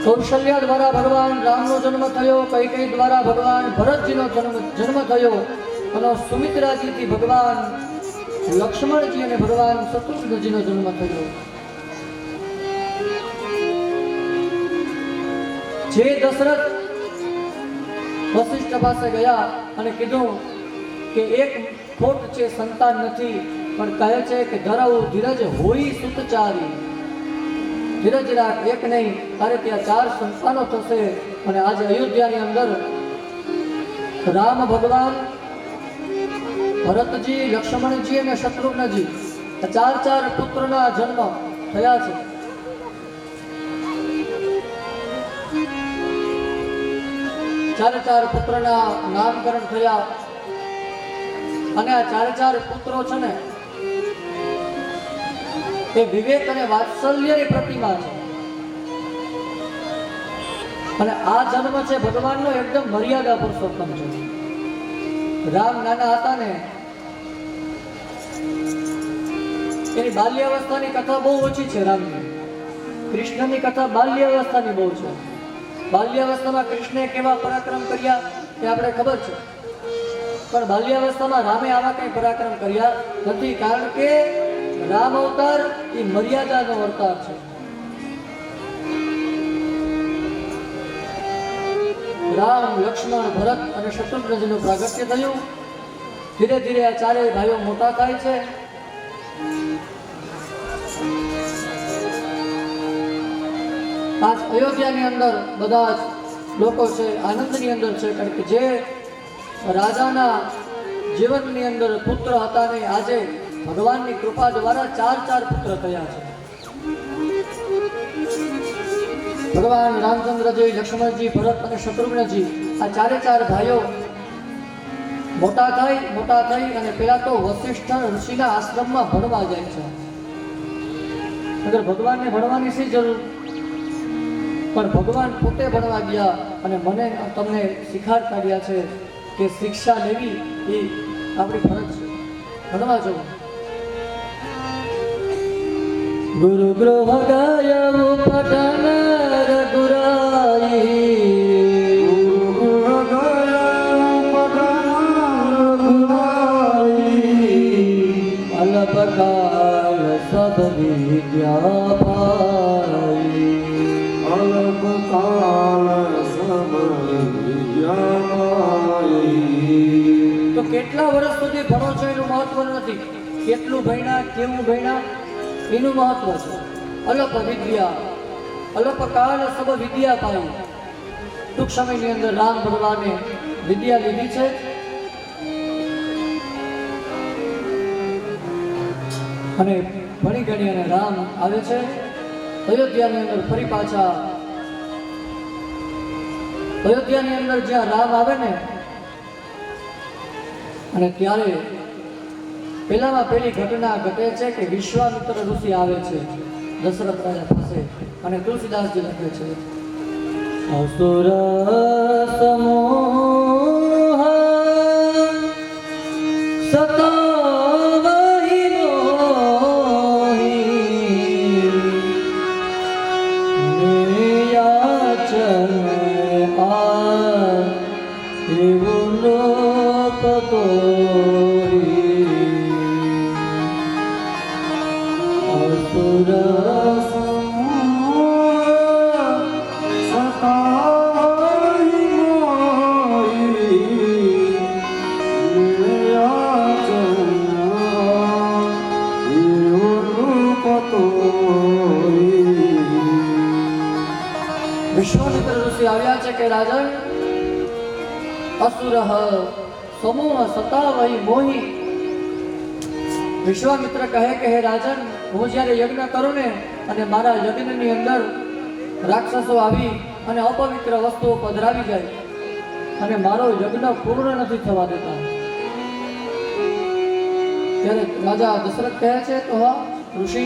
કૌશલ્ય દ્વારા ભગવાન રામનો જન્મ થયો કૈકેયી દ્વારા ભગવાન ભરતજીનો જન્મ થયો અને સુમિત્રાજીથી ભગવાન લક્ષ્મણજી અને ભગવાન શત્રુઘ્નજીનો જન્મ થયો જે દશરથ વશિષ્ઠ પાસે ગયા અને કીધું કે એક ખોટ છે સંતાન નથી પણ કહે છે કે ધરાવું ધીરજ હોઈ સુતચારી ધીરજ રાખ એક નહીં તારે ત્યાં 4 સંતાનો થશે અને આજે અયોધ્યાની અંદર રામ ભગવાન ભરતજી લક્ષ્મણજી અને શત્રુઘ્નજી 4 પુત્રના જન્મ થયા છે ચાર પુત્રના નામકરણ થયા અને આ 4 પુત્રો છે ને એ વિવેક અને વાત્સલ્યની પ્રતિમા છે અને આ જન્મ છે ભગવાનનો એકદમ મર્યાદા પુરુષોત્તમ છે રામ નાના હતા ને એની બાલ્યાવસ્થાની કથા બહુ ઓછી છે રામની કૃષ્ણની કથા બાલ્યાવસ્થાની બહુ છે બાલ્યાવસ્થામાં કૃષ્ણે કેવા પરાક્રમ કર્યા એ આપણે ખબર છે પણ બાલ્યાવસ્થામાં રામે આવા કંઈ પરાક્રમ કર્યા નથી કારણ કે રામ અવતાર એ મર્યાદાનો અવતાર છે રામ, લક્ષ્મણ, ભરત અને શત્રુઘ્નજીનું પ્રાગટ્ય થયું. ધીરે ધીરે આ ચારેય ભાઈઓ મોટા થાય છે. આજ અયોધ્યાની અંદર બધા જ લોકો છે આનંદની અંદર છે, કારણ કે જે રાજાના જીવનની અંદર પુત્ર હતા ને આજે ભગવાનની કૃપા દ્વારા ચાર પુત્ર થયા છે. ભગવાન રામચંદ્રજી, લક્ષ્મણજી, ભરત અને શત્રુઘ્નજી આ ચાર ભાઈઓ મોટા થઈ અને પેલા તો વશિષ્ઠ ઋષિના આશ્રમમાં ભણવા જાય છે. અગર ભગવાનને ભણવાની શી જરૂર, પણ ભગવાન પોતે ભણવા ગયા અને મને તમને શીખાડતા રહ્યા છે કે શિક્ષા લેવી એ આપણી ફરજ છે, ભણવા જવું. ગુરુ ગૃહ ગાય પઠન રઘુરાઈ, ગુરુ ગયા પઠન રઘુરાઈ, અલ્પકાલ સબ વિદ્યા પાઈ, અલ્પકાલ સબ વિદ્યા પાઈ. તો કેટલા વર્ષ સુધી ભણો છો એનું મહત્વ નથી, કેટલું ભણ્યા, કેવું ભણ્યા એનું મહત્વ છે. અલ્પ વિદ્યા, અલ્પકાલ સબ વિદ્યા પાઈ. ટૂંક સમયની અંદર રામ ભગવાને વિદ્યા લીધી છે. અને ભણી ગણી અને રામ આવે છે અયોધ્યાની અંદર ફરી પાછા. અયોધ્યાની અંદર જ્યાં રામ આવે ને, અને ત્યારે પહેલામાં પહેલી ઘટના ઘટે છે કે વિશ્વામિત્ર ઋષિ આવે છે દશરથ રાજા પાસે, અને તુલસીદાસજી લખે છે અસુર સમૂહ સતાવહી મોહી, નિયાચન આ એવું લોપતો વિશ્વામિત્ર ઋષિ આવ્યા છે કે રાજન, અસુર સમૂહ સતાવહી મોહી. વિશ્વામિત્ર કહે કે હે રાજન, હું જ્યારે યજ્ઞ કરું ને અને મારા યજ્ઞની અંદર રાક્ષસો આવી અને અપવિત્ર વસ્તુઓ પધરાવી જાય અને મારો યજ્ઞ પૂર્ણ નથી થવા દેતા, ત્યારે રાજા દશરથ કહે છે તો હા ઋષિ,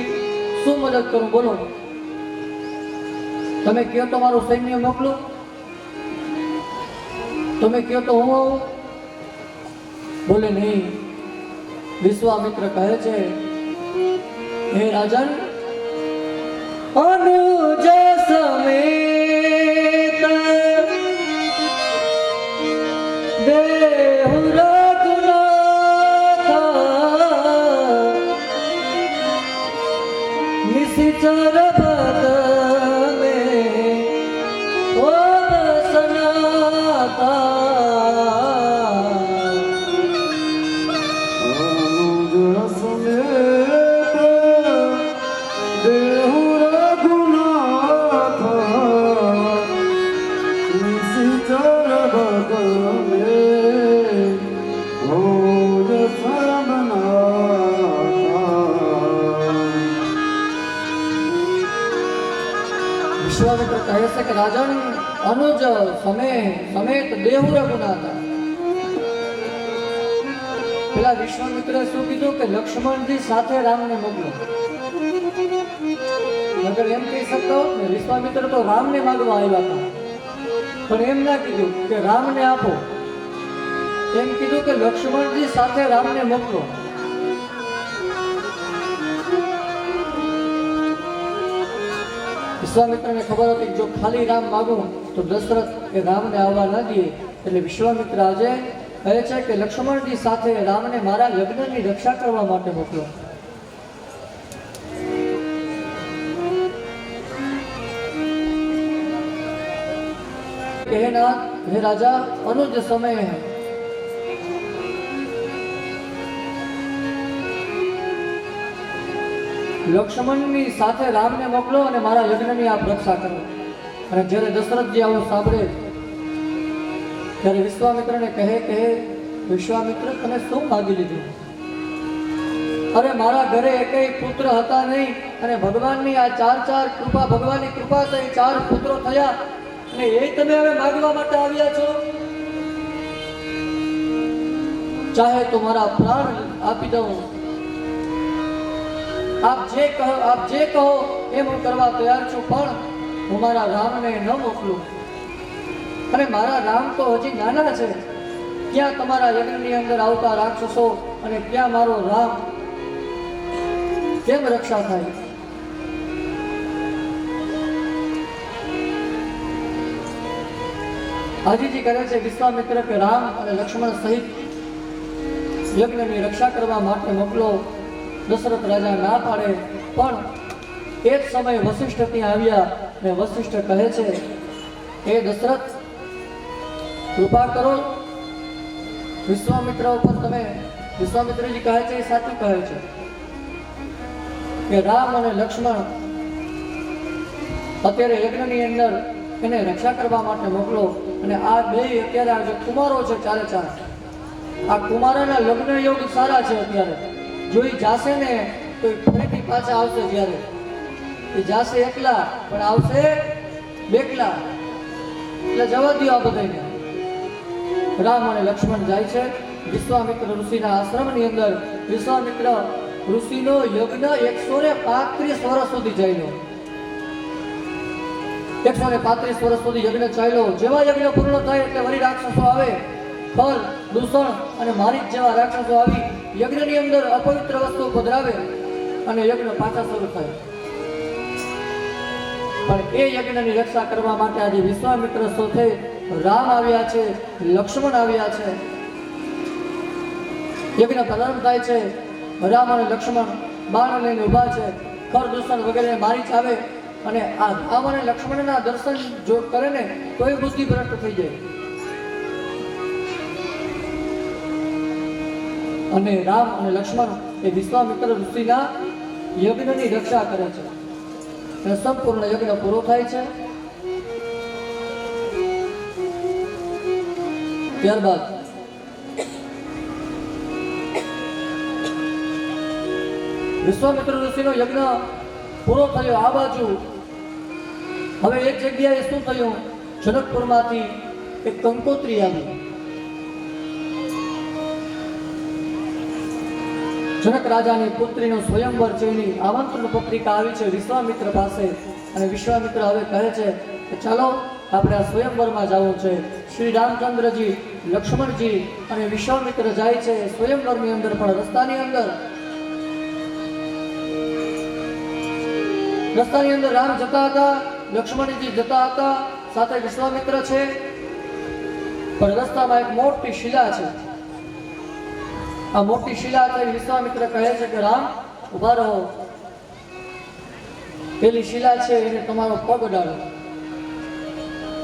શું મદદ કરું બોલો, તમે કહો તો મારું સૈન્ય મોકલું, તમે કહો તો હું આવું. બોલે નહીં. વિશ્વામિત્ર કહે છે હે રાજન, અનુજ સમેત દેહુ રઘુનાથ, નિશિચર બદને ઓમ સનાતા. વિશ્વામિત્ર કહે છે કે રાજન, અનુજ સમેત દેહુ રઘુનાથ. પેલા વિશ્વામિત્રે શું કીધું કે લક્ષ્મણજી સાથે રામને મોકલો. નગર એમ કહી શકતો ને, વિશ્વામિત્ર તો રામને માંગવા આવ્યા હતા, પણ એમ ના કીધું કે રામને આપો, એમ કીધું કે લક્ષ્મણજી સાથે રામને મોકલો. વિશ્વામિત્રને ખબર હતી કે જો ખાલી રામ માગું તો દશરથ કે રામને આવવા ન દે, એટલે વિશ્વામિત્ર આજે કહે છે કે લક્ષ્મણજી સાથે રામને મારા યજ્ઞની રક્ષા કરવા માટે મોકલો. कहे नाथ हे राजा अनुज समय है। લક્ષ્મણની સાથે રામને મોકલો અને મારા યજ્ઞની આપ રક્ષા કરો. અને જ્યારે દશરથજી આવું સાંભળે ત્યારે વિશ્વામિત્રને કહે વિશ્વામિત્ર તને શું માગી લીધું? અરે મારા ઘરે એકેય પુત્ર હતા નહીં અને ભગવાનની આ ચાર કૃપા, ભગવાનની કૃપા થઈ 4 પુત્રો થયા અને એ તમે હવે માગવા માટે આવ્યા છો? ચાહે તો મારા પ્રાણ આપી દઉં, આપ જે કહો એમ હું કરવા તૈયાર છું, પણ હું મારા રામને ન મોકલું. અને મારા રામ તો હજી નાના છે, ક્યાં તમારા યજ્ઞની અંદર આવતા રાક્ષસો અને ક્યાં મારો રામ કેમ રક્ષા થાય? હાજીજી કહે છે વિશ્વામિત્ર કે રામ અને લક્ષ્મણ સહિત યજ્ઞની રક્ષા કરવા માટે મોકલો. દશરથ રાજા ના પાડે, પણ એ જ સમયે વશિષ્ઠ ત્યાં આવ્યા અને વશિષ્ઠ કહે છે હે દશરથ કૃપા કરો વિશ્વામિત્ર ઉપર તમે. વિશ્વામિત્રજી કહે છે એ સાચું કહે છે કે રામ અને લક્ષ્મણ અત્યારે યજ્ઞની અંદર એને રક્ષા કરવા માટે મોકલો. અને આ બે અત્યારે આ જે કુમારો છે 4 આ કુમારોના લગ્ન યોગ સારા છે. અત્યારે જોઈ જાશે ને તો ફરીથી પાછા આવશે. જ્યારે એ જાશે એકલા પણ આવશે બેકલા, એટલે જવા દો આ બધાને. રામ અને લક્ષ્મણ જાય છે વિશ્વામિત્ર ઋષિના આશ્રમની અંદર. વિશ્વામિત્ર ઋષિનો યજ્ઞ 135 વર્ષ સુધી ચાલ્યો. 135 વર્ષ સુધી યજ્ઞ ચાલ્યો. જેવા યજ્ઞ પૂર્ણ થાય એટલે વળી રાક્ષસો આવે, ફળ દૂષણ અને મારીચ જેવા રાક્ષસો આવી યજ્ઞની અંદર અપવિત્ર વસ્તુ પધરાવે અને યજ્ઞ પાછા શરૂ થાય. પણ એ યજ્ઞની રક્ષા કરવા માટે આજે વિશ્વામિત્ર સાથે રામ આવ્યા છે, લક્ષ્મણ આવ્યા છે. યજ્ઞ પ્રારંભ થાય છે. રામ અને લક્ષ્મણ બાણ લઈને ઊભા છે. ખર દૂષણ વગેરે મારીચ આવે અને આ રામ અને લક્ષ્મણના દર્શન જો કરે ને તો એ બુદ્ધિ ભ્રષ્ટ થઈ જાય. અને રામ અને લક્ષ્મણ એ વિશ્વામિત્ર ઋષિના યજ્ઞની રક્ષા કરે છે અને સંપૂર્ણ યજ્ઞ પૂરો થાય છે. ત્યારબાદ વિશ્વામિત્ર ઋષિનો યજ્ઞ પૂરો થયો. આ બાજુ હવે એક જગ્યાએ શું થયું? જનકપુરમાંથી એક કંકોત્રી આવી. જનક રાજાની પુત્રીનો સ્વયંવર છે એની આમંત્રણ પત્રિકા આવી છે વિશ્વામિત્ર પાસે. અને વિશ્વામિત્ર હવે કહે છે કે ચાલો આપણે આ સ્વયંવરમાં જવું છે. શ્રી રામચંદ્રજી, લક્ષ્મણજી અને વિશ્વામિત્ર જાય છે સ્વયંવરની અંદર. પણ રસ્તાની અંદર રામ જતા હતા, લક્ષ્મણજી જતા હતા, સાથે વિશ્વામિત્ર છે. પણ રસ્તામાં એક મોટી શિલા છે. આ મોટી શિલા થઈ વિશ્વામિત્ર કહે છે કે રામ ઉભા રહો, પેલી શિલા છે એને તમારો પગ ડાળો.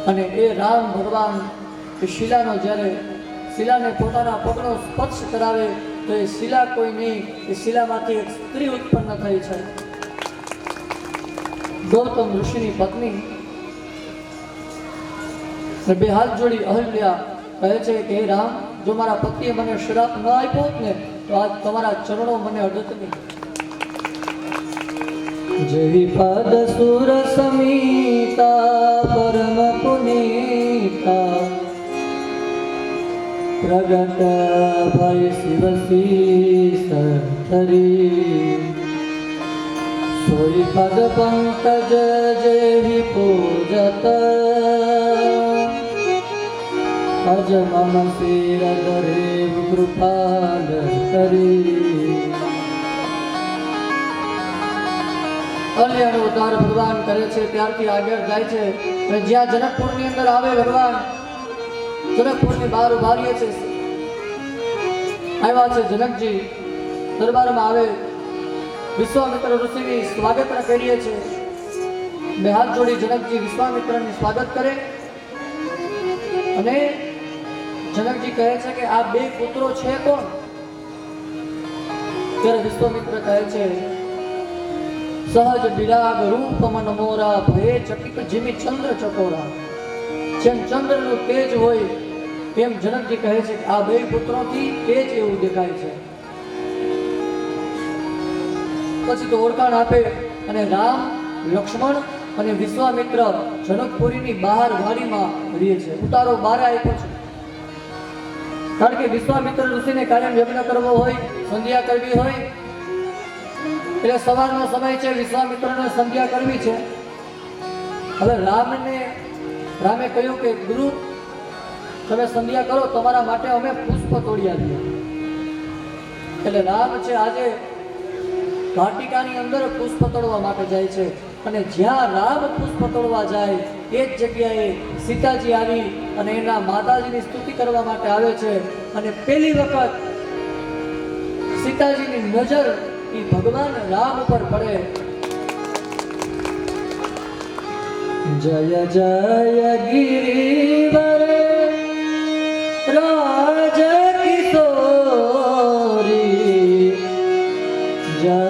અને એ રામ ભગવાન એ શિલાને પોતાના પગનો સ્પર્શ કરાવે તો એ શિલા કોઈ નહીં, એ શિલામાંથી એક સ્ત્રી ઉત્પન્ન થઈ છે, ગૌતમ ઋષિની પત્ની. બે હાથ જોડી અહલ્યા કહે છે કે હે રામ, જો મારા પતિએ મને શ્રાપ ન આપ્યો હોત ને તો આજ તમારા ચરણો મને અડત નહીં. જેવી પદ સુર સમીતા પરમ પુનીતા પ્રગટ ભય શિવ શીશ ધરી સોઈ પદ પંકજ જેવી પૂજત અજ મમ શિર ધરેવ કૃપાલ કરી. અલ્યાનો ઉદ્ધાર ભગવાન કરે છે. ત્યારથી આગળ જાય છે અને જ્યાં જનકપુરની અંદર આવે ભગવાન, જનકપુરની બહાર ઉભા રહે છે. આવ્યા છે જનકજી, દરબારમાં આવે, વિશ્વામિત્ર ઋષિની સ્વાગત કરીએ છે. બે હાથ જોડી જનકજી વિશ્વામિત્રનું સ્વાગત કરે અને જનકજી કહે છે કે આ બે પુત્રો છે કોણ? ત્યારે વિશ્વામિત્ર કહે છે સહજ વિરાગ રૂપ મન મોરા ભય ચકિત જીમી ચંદ્ર ચકોરા. જેમ ચંદ્રનું તેજ હોય તેમ જનકજી કહે છે કે આ બે પુત્રોથી તેજ એવું દેખાય છે. પછી તો ઓળખાણ આપે અને રામ, લક્ષ્મણ અને વિશ્વામિત્ર જનકપુરીની બહાર વાડીમાં રહે છે. ઉતારો બારે આપ્યો છે, કારણ કે વિશ્વામિત્ર ઋષિને કાયમ યજ્ઞ કરવો હોય, સંધ્યા કરવી હોય, એટલે સવારનો સમય છે, વિશ્વામિત્રને સંધ્યા કરવી છે. હવે રામે કહ્યું કે ગુરુ, તમે સંધ્યા કરો, તમારા માટે અમે પુષ્પ તોડી આપીએ. એટલે રામ છે આજે વાટિકાની અંદર પુષ્પ તોડવા માટે જાય છે. અને જ્યાં રામ પુષ્પ તોડવા જાય એ જ જગ્યાએ સીતાજી આવી અને એના માતાજીની સ્તુતિ કરવા માટે આવે છે. અને પહેલી વખત સીતાજીની નજર એ ભગવાન રામ ઉપર પડે. જય જય ગિરિવર રાજ કિશોરી, જય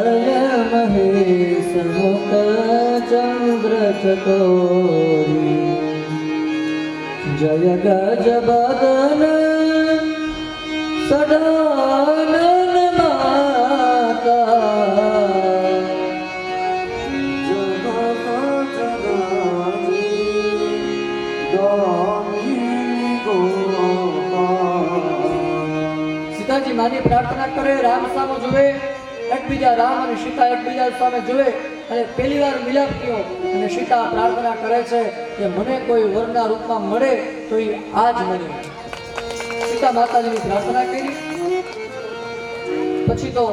મહેશ મુખ ચંદ્ર ચકોરી, જય ગજ બદન સદાનન માતા, સીતાજી માની પ્રાર્થના કરે, રામ સામે જુએ, એકબીજા રામ અને સીતા એકબીજા સામે જુએ અને પહેલી વાર મિલાપ થયો. અને સીતા પ્રાર્થના કરે છે કે મને કોઈ વરના રૂપમાં મળે તો એ આજ મળે. સીતા માતાજીની પ્રાર્થના કરી. પછી તો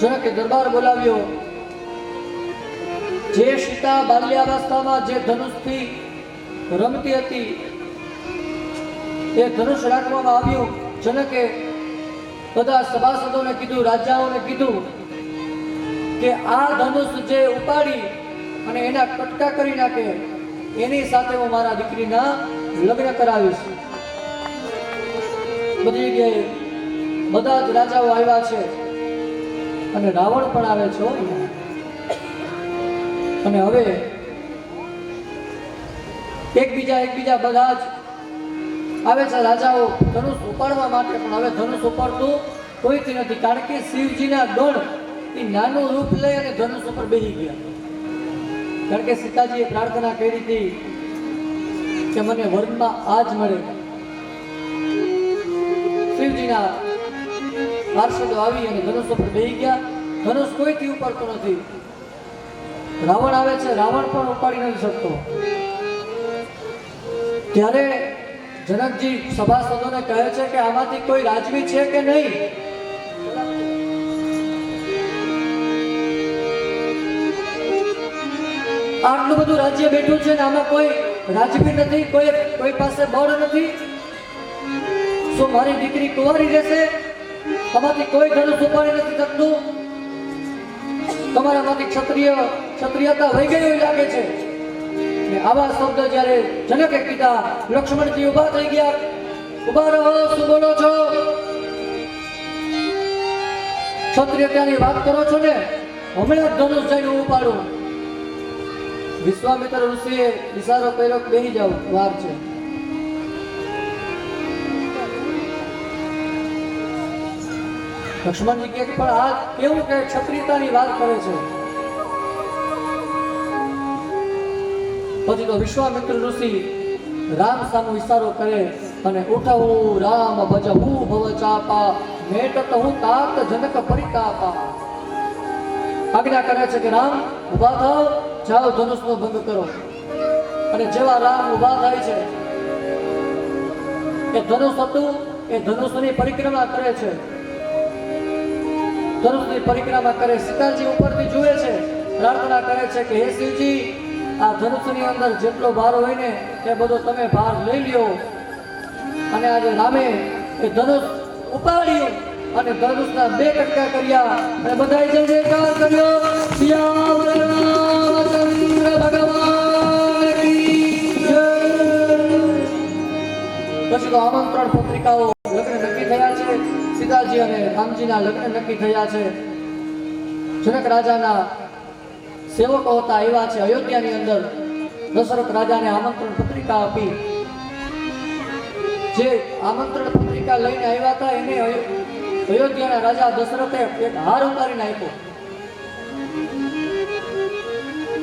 જનકે દરબાર બોલાવ્યો. જે સીતા બાલ્યાવસ્થામાં જે ધનુષથી રમતી હતી એ ધનુષ રાખવામાં આવ્યું. જનકે બધા સભાસદોને કીધું, રાજાઓને કીધું કે આ ધનુષ જે ઉપાડી અને એના કટકા કરી નાખે એની સાથે હું મારા દીકરીના લગ્ન કરાવીશ. બધી જગ્યાએ બધા જ રાજાઓ આવ્યા છે અને રાવણ પણ આવે છે. અને હવે એકબીજા બધા જ આવે છે રાજાઓ ધનુષ ઉપાડવા માટે. પણ હવે ધનુષ ઉપાડતું કોઈથી નથી, કારણ કે શિવજીના ગણ એ નાનું રૂપ લઈ અને ધનુષ ઉપર બેસી ગયા. કારણ કે સીતાજીએ પ્રાર્થના કરી હતી કે મને વરમાં આજ મળે. શિવજીના પાર્ષદો આવી અને ધનુષ ઉપર બેસી ગયા. ધનુષ કોઈથી ઉપાડતું નથી. રાવણ આવે છે, રાવણ પણ ઉપાડી નથી શકતો. ત્યારે જનકજી સભાસદોને કહે છે કે આમાંથી કોઈ રાજવી છે કે નહીં? આટલું બધું રાજ્ય બેઠું છે ને આમાં કોઈ રાજવી નથી, કોઈ પાસે બળ નથી. શું મારી દીકરી કુંવારી રહેશે? આમાંથી કોઈ ધનુષ ઉપાડી નથી શકતું. તમારામાંથી ક્ષત્રિયતા વહી ગઈ એવું લાગે છે. આવા શબ્દ જ્યારે જનકે કીધા, લક્ષ્મણજી ઉભા થઈ ગયા. ઉભા રહો, શું બોલો છો? ક્ષત્રિયતાની વાત કરો છો ને? હમણાં જ ધનુષ જઈને ઉપાડું. વિશ્વામિત્ર ઋષિએ ઇશારો કર્યો કે બેસી જાવ, વાર છે. લક્ષ્મણજી કહે પણ આ કેવું કે ક્ષત્રિયતાની વાત કરે છે? પછી તો વિશ્વામિત્ર ઋષિ રામ સામુ ઇશારો કરે અને ઉઠવું રામ ભજવું ભવ ચાપા મેટ હું તાત જનક પરિતાપા. આજ્ઞા કરે છે કે રામ ઉભા થાવ, જાઓ ધનુષનો ભંગ કરો. અને જેવા રામ ઉભા થાય છે એ ધનુષ હતું એ ધનુષની પરિક્રમા કરે છે. ધનુષની પરિક્રમા કરે. સીતાજી ઉપરથી જુએ છે, પ્રાર્થના કરે છે કે હે શિવજી, આ ધનુષની અંદર જેટલો ભાર હોય ને તે બધો તમે ભાર લઈ લ્યો. અને આજે રામે એ ધનુષ ઉપાડ્યું અને ધનુષના 2 કટકા કર્યા અને બધાએ જય જયકાર કર્યો. સિયાવર રામચંદ્ર ભગવાન કી જય. પછી તો આમંત્રણ પત્રિકાઓ લગ્ન નક્કી થયા છે. સીતાજી અને રામજીના લગ્ન નક્કી થયા છે. જનક રાજાના સેવકો હતા આવ્યા છે અયોધ્યાની અંદર. દશરથ રાજાને આમંત્રણ પત્રિકા આપી. જે આમંત્રણ પત્રિકા લઈને આવ્યા હતા એને અયોધ્યાના રાજા દશરથે એક હાર ઉતારીને આપ્યો.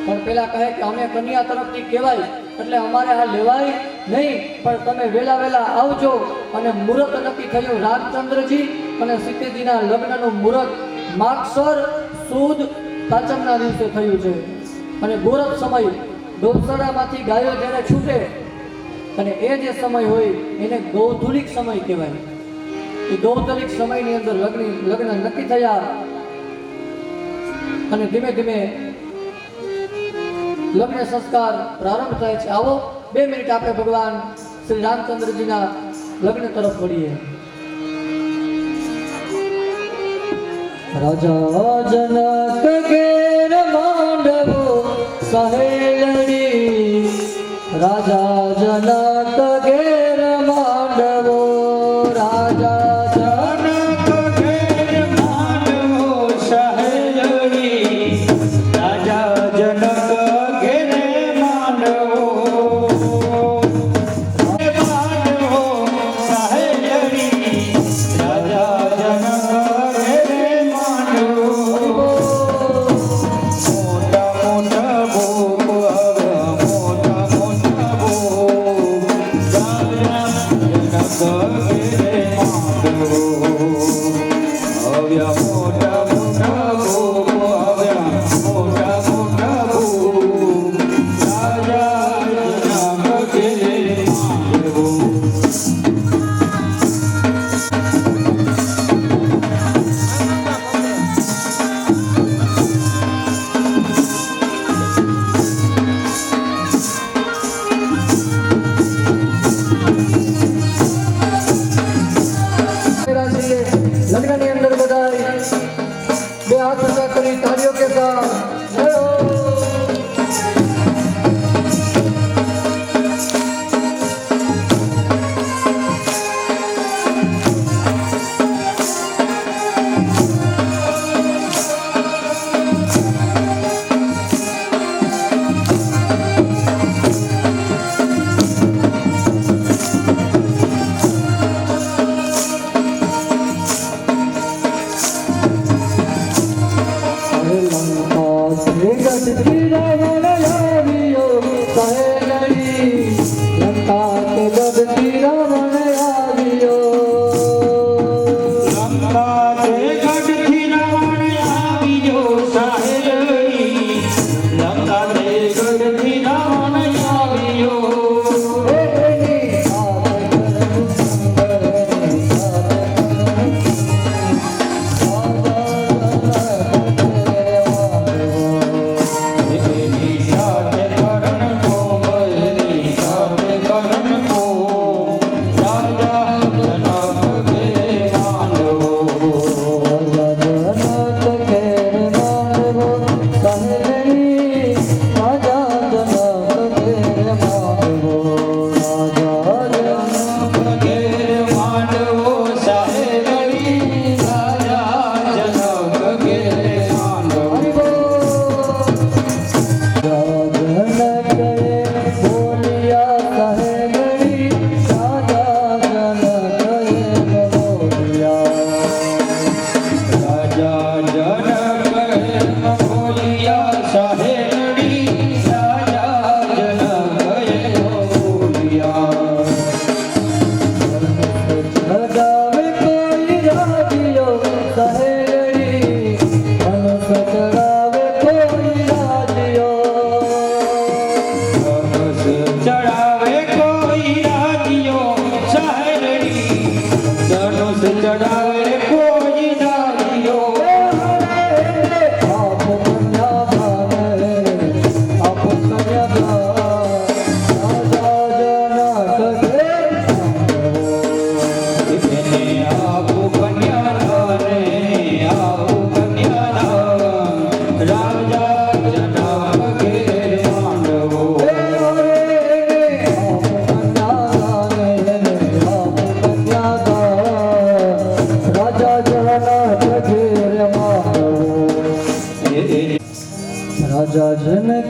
પણ પેલા કહે કે અમે કન્યા તરફથી કહેવાય એટલે અમારે આ લેવાય નહીં, પણ તમે વેલા આવજો. અને મુહૂર્ત નક્કી થયું. રામચંદ્રજી અને સીતાજીના લગ્નનું મુહૂર્ત માગસર સુદ પાંચમના દિવસે થયું છે. અને મુહૂર્ત સમય ગૌશાળામાંથી ગાયો જ્યારે છૂટે અને એ જે સમય હોય એને ગૌધુલિક સમય કહેવાય. એ ગૌધુલિક સમયની અંદર લગ્ન નક્કી થયા અને ધીમે ધીમે લગ્ન સંસ્કાર પ્રારંભ થાય છે. આવો 2 મિનિટ આપણે ભગવાન શ્રી રામચંદ્રજીના લગ્ન તરફ વળીએ. રાજા જનક ઘેર માંડવો સહેલડી, રાજા જનક ઘેર માંડવો, રાજા જનક ઘેર માંડવો સહેલડી, રાજા જનક ઘેર માંડવો સહેલડી, રાજા જનક ઘેર માંડવો. મોટા ભોગ આવ્યા, મોટા ભોગ આવ્યા જનક ઘેર માંડવો. આવ્યા મોટા ભોગ આવ્યા, મોટા ભોગ રાજા જનક ઘેર માંડવો. લગ્નની અંદર બધાય 2 હાથ ઊંચા કરી તાળીઓ કે સાથ જય હો.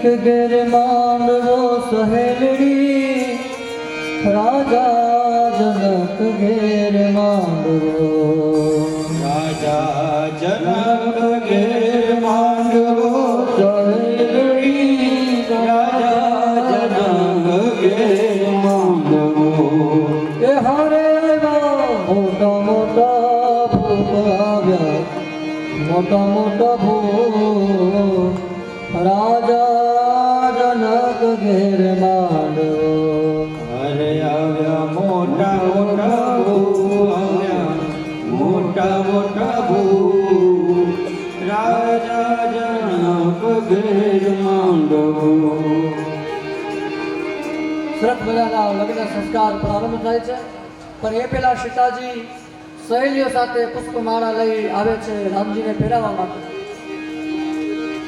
જનક ઘેર માંડવો સહેલડી, રાજા જનક ઘેર માંડવો. રાજા જનક ઘેર માંડવો સહેલડી, રાજા જનક ઘેર માંડવો. એ હારે મોટા મોટા ભૂત આવ્યા, મોટા મોટા ભૂત, રાજા જનક ઘેર માંડવો. અરે આવ્યા મોટા મોટા ભૂ, આવ્યા મોટા મોટા ભૂ, રાજા જનક ઘેર માંડવો. સરસ મજાના લગ્ન સંસ્કાર પ્રારંભ થાય છે, પણ એ પહેલા સીતાજી સહેલીઓ સાથે પુષ્પમાળા લઈ આવે છે રામજીને પહેરાવવા માટે.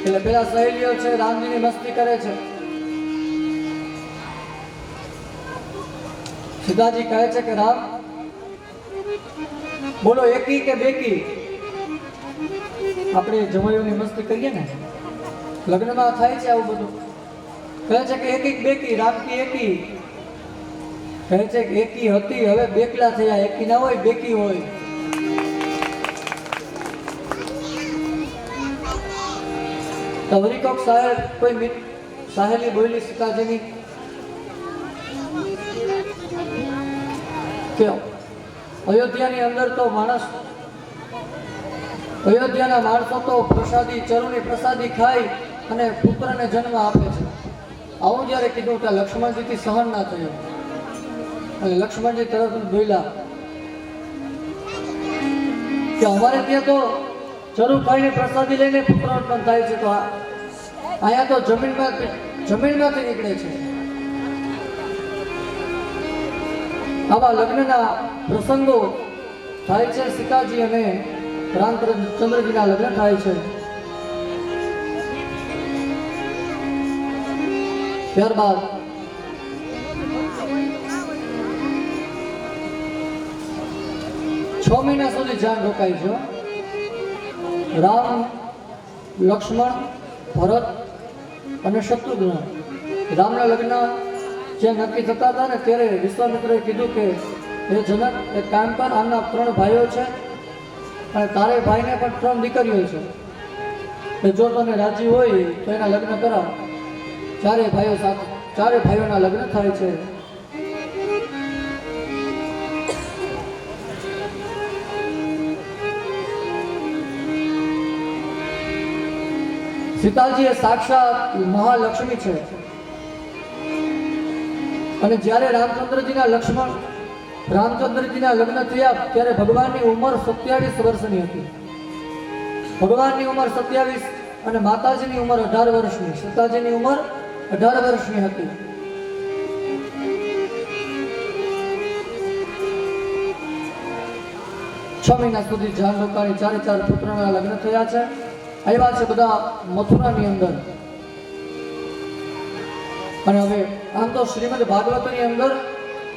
એટલે પેલા સહેલીઓ છે રામજીની મસ્તી કરે છે. સીતાજી કહે છે કે રામ બોલો એકી કે બેકી? આપણે જમાઈઓની મસ્તી કરીએ ને, લગ્નમાં થાય છે આવું બધું. કહે છે કે એકી કે બેકી? રામ કી એકી. કહે છે કે એકી હતી, હવે બેકલા થયા. એકી ના હોય, બેકી હોય. તો વળી કોક સાહેબ કોઈ સાહેલી બોલી સીતાજીની કે અયોધ્યાની અંદર તો અયોધ્યાના માણસો તો પ્રસાદી, ચરુની પ્રસાદી ખાઈ અને પુત્રને જન્મ આપે છે. આવું જ્યારે કીધું ત્યાં લક્ષ્મણજીથી સહન ના થયું, અને લક્ષ્મણજી તરત જ બોલ્યા કે અમારે ત્યાં તો ચરુ ખાઈને પ્રસાદી લઈને પુત્ર ઉત્પન્ન થાય છે, તો અહીંયા તો જમીનમાંથી નીકળે છે. આવા લગ્નના પ્રસંગો થાય છે. સીતાજી અને રામચંદ્રજીના લગ્ન થાય છે. ત્યારબાદ છ મહિના સુધી જાન રોકાય છે. રામ, લક્ષ્મણ, ભરત અને શત્રુઘ્ન રામના લગ્ન જે નક્કી થતા હતા ને ત્યારે વિશ્વામિત્રએ કીધું કે હે જનક, એક કામ કર, આમના 3 ભાઈઓ છે અને તારે ભાઈને પણ 3 દીકરીઓ છે, જો તને રાજી હોય તો એના લગ્ન કરાવ. 4 ભાઈઓ સાથે 4 ભાઈઓના લગ્ન થાય છે. સીતાજી એ સાક્ષાત મહાલક્ષ્મી છે. અને જ્યારે રામચંદ્રજીના લગ્ન થયા ત્યારે ભગવાનની ઉંમર 27 વર્ષની હતી. ભગવાનની ઉંમર 27 અને માતાજીની ઉંમર 18 વર્ષની. સીતાજીની ઉંમર 18 વર્ષની હતી. છ મહિના સુધી જાન રોકાણી 4 પુત્રોના લગ્ન થયા છે. આવ્યા છે બધા મથુરાની અંદર. અને હવે આમ તો શ્રીમદ ભાગવતની અંદર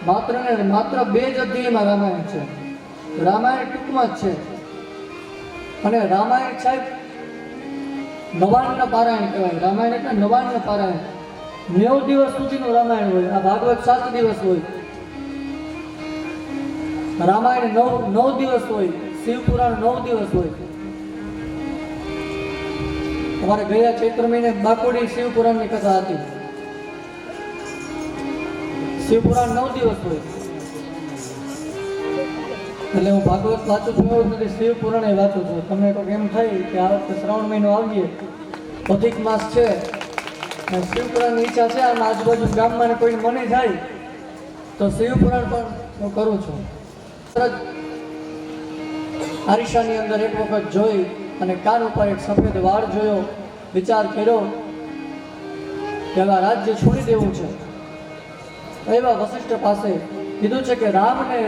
માત્ર 2 જ અધ્યાયમાં રામાયણ છે. રામાયણ ટૂંકમાં જ છે. અને રામાયણ સાહેબ 99 પારાયણ કહેવાય. રામાયણ એટલે 99 પારાયણ. 90 દિવસ સુધીનું રામાયણ હોય. આ ભાગવત 7 દિવસ હોય. રામાયણ 9 દિવસ હોય. શિવપુરાણ 9 દિવસ હોય. અમારે ગયા ચૈત્ર મહિને બાકોડી શિવપુરાણની કથા હતી. શિવપુરાણ 9 દિવસ હોય. એટલે હું ભાગવત વાંચું છું એવું નથી, શિવપુરાણ વાંચું છું. તમને કોઈ એમ થાય કે આ વખતે શ્રાવણ મહિનો આવીએ, અધિક માસ છે, શિવપુરાણની ઈચ્છા છે, આમ આજુબાજુ ગામમાં કોઈ મને જાય તો શિવપુરાણ પણ હું કરું છું. આરિશાની અંદર એક વખત જોઈ અને કાન ઉપર એક સફેદ વાળ જોયો. વિચાર કર્યો કે હવે રાજ્ય છોડી દેવું છે. એવા વશિષ્ઠ પાસે કીધું છે કે રામને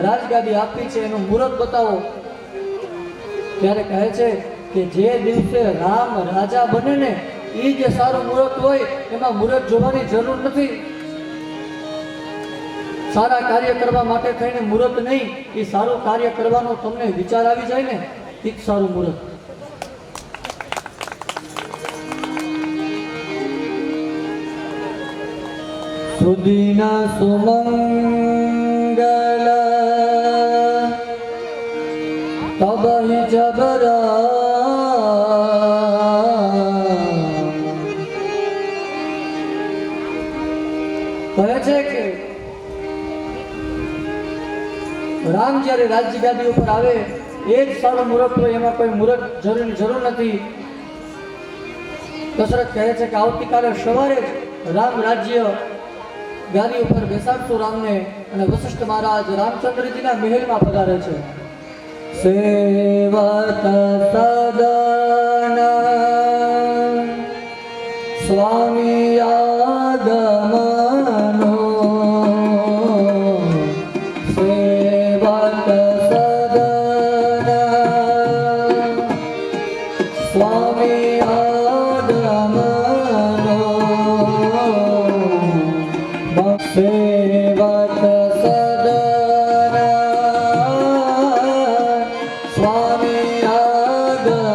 રાજગાદી આપી છે, એનું મુહૂર્ત બતાવો. ત્યારે કહે છે કે જે દિવસે રામ રાજા બને ને એ જે સારું મુહૂર્ત હોય, એમાં મુહૂર્ત જોવાની જરૂર નથી. સારા કાર્ય કરવા માટે થઈને મુહૂર્ત નહીં, એ સારું કાર્ય કરવાનો તમને વિચાર આવી જાય ને, એ જ સારું મુહૂર્ત. સુદીના સુમંગલ તબહિ જબરા કહે છે કે રામ જ્યારે રાજ્ય ગાદી ઉપર આવે એ જ સારું મુહૂર્ત હોય, એમાં કોઈ મુહૂર્ત જરૂર નથી. દશરથ કહે છે કે આવતીકાલે સવારે જ રામ રાજ્ય ગાદી ઉપર બેસાડશું રામને, અને વશિષ્ઠ મહારાજ રામચંદ્રજીના મહેલમાં પધારે છે. સેવત સદન સ્વામી આગમનો સેવત સદન સ્વામી આગમનો સેવત સદન સ્વામી આગમનો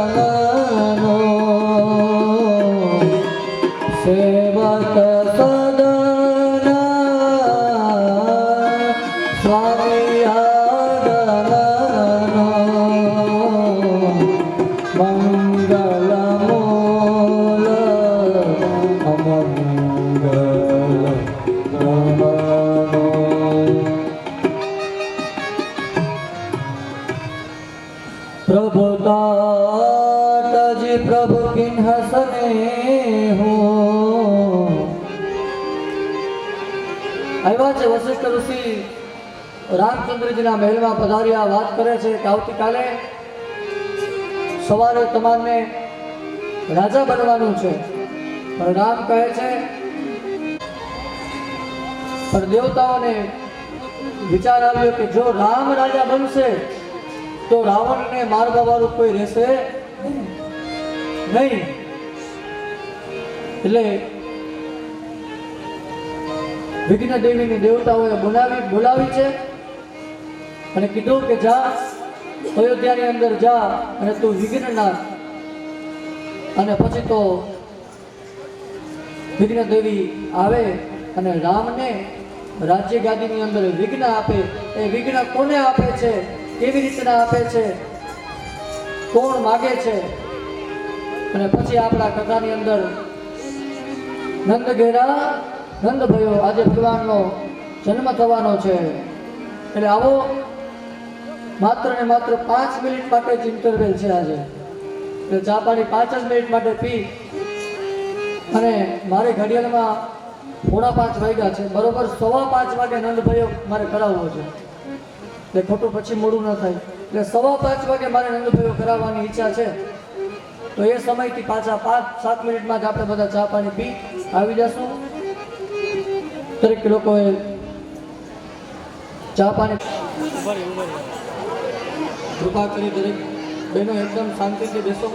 સેવત સદન સ્વામી આગમનો મંગલ મૂલ અમંગલ પ્રભુ તાતજી પ્રભુ કિન્હ સ્નેહો. આવ્યા છે વશિષ્ઠ ઋષિ રામચંદ્રજીના મહેલમાં પધાર્યા, વાત કરે છે કે આવતીકાલે સવારે તમારને રાજા બનવાનું છે. પણ રામ કહે છે, પણ દેવતાઓને વિચાર આવ્યો કે જો રામ રાજા બનશે તો રાવણને મારવા વાળું કોઈ રહેશે નહીં. એટલે વિઘ્ન દેવીની દેવતાઓએ બોલાવી છે અને કીધું કે જા અયોધ્યાની અંદર જા અને તું વિઘ્ન નાખ. અને પછી તો વિઘ્ન દેવી આવે અને રામને રાજ્ય ગાદીની અંદર વિઘ્ન આપે. એ વિઘ્ન કોને આપે છે, કેવી રીતના આપે છે, કોણ માગે છે? અને પછી આપણા કથાની અંદર નંદ ઘેરા નંદ ભયો, આજે ભગવાનનો જન્મ થવાનો છે. એટલે આવો માત્ર ને માત્ર 5 મિનિટ માટે જ ઇન્ટરવેલ છે આજે. એટલે ચા પાણી 5 જ મિનિટ માટે પી અને મારે ઘડિયાળમાં 4:45 વાગ્યા છે, બરોબર 5:15 વાગે નંદ ભયો મારે કરાવવો છે. એટલે ખોટું પછી મોડું ન થાય. એટલે 5:15 વાગે મારે નંદભાઈઓ કરાવવાની ઈચ્છા છે. તો એ સમયથી પાછા 5-7 મિનિટમાં જ આપણે બધા ચા પાણી પી આવી જશું. દરેક લોકોએ ચા પાણી કૃપા કરી દરેક બહેનો એકદમ શાંતિથી બેસો.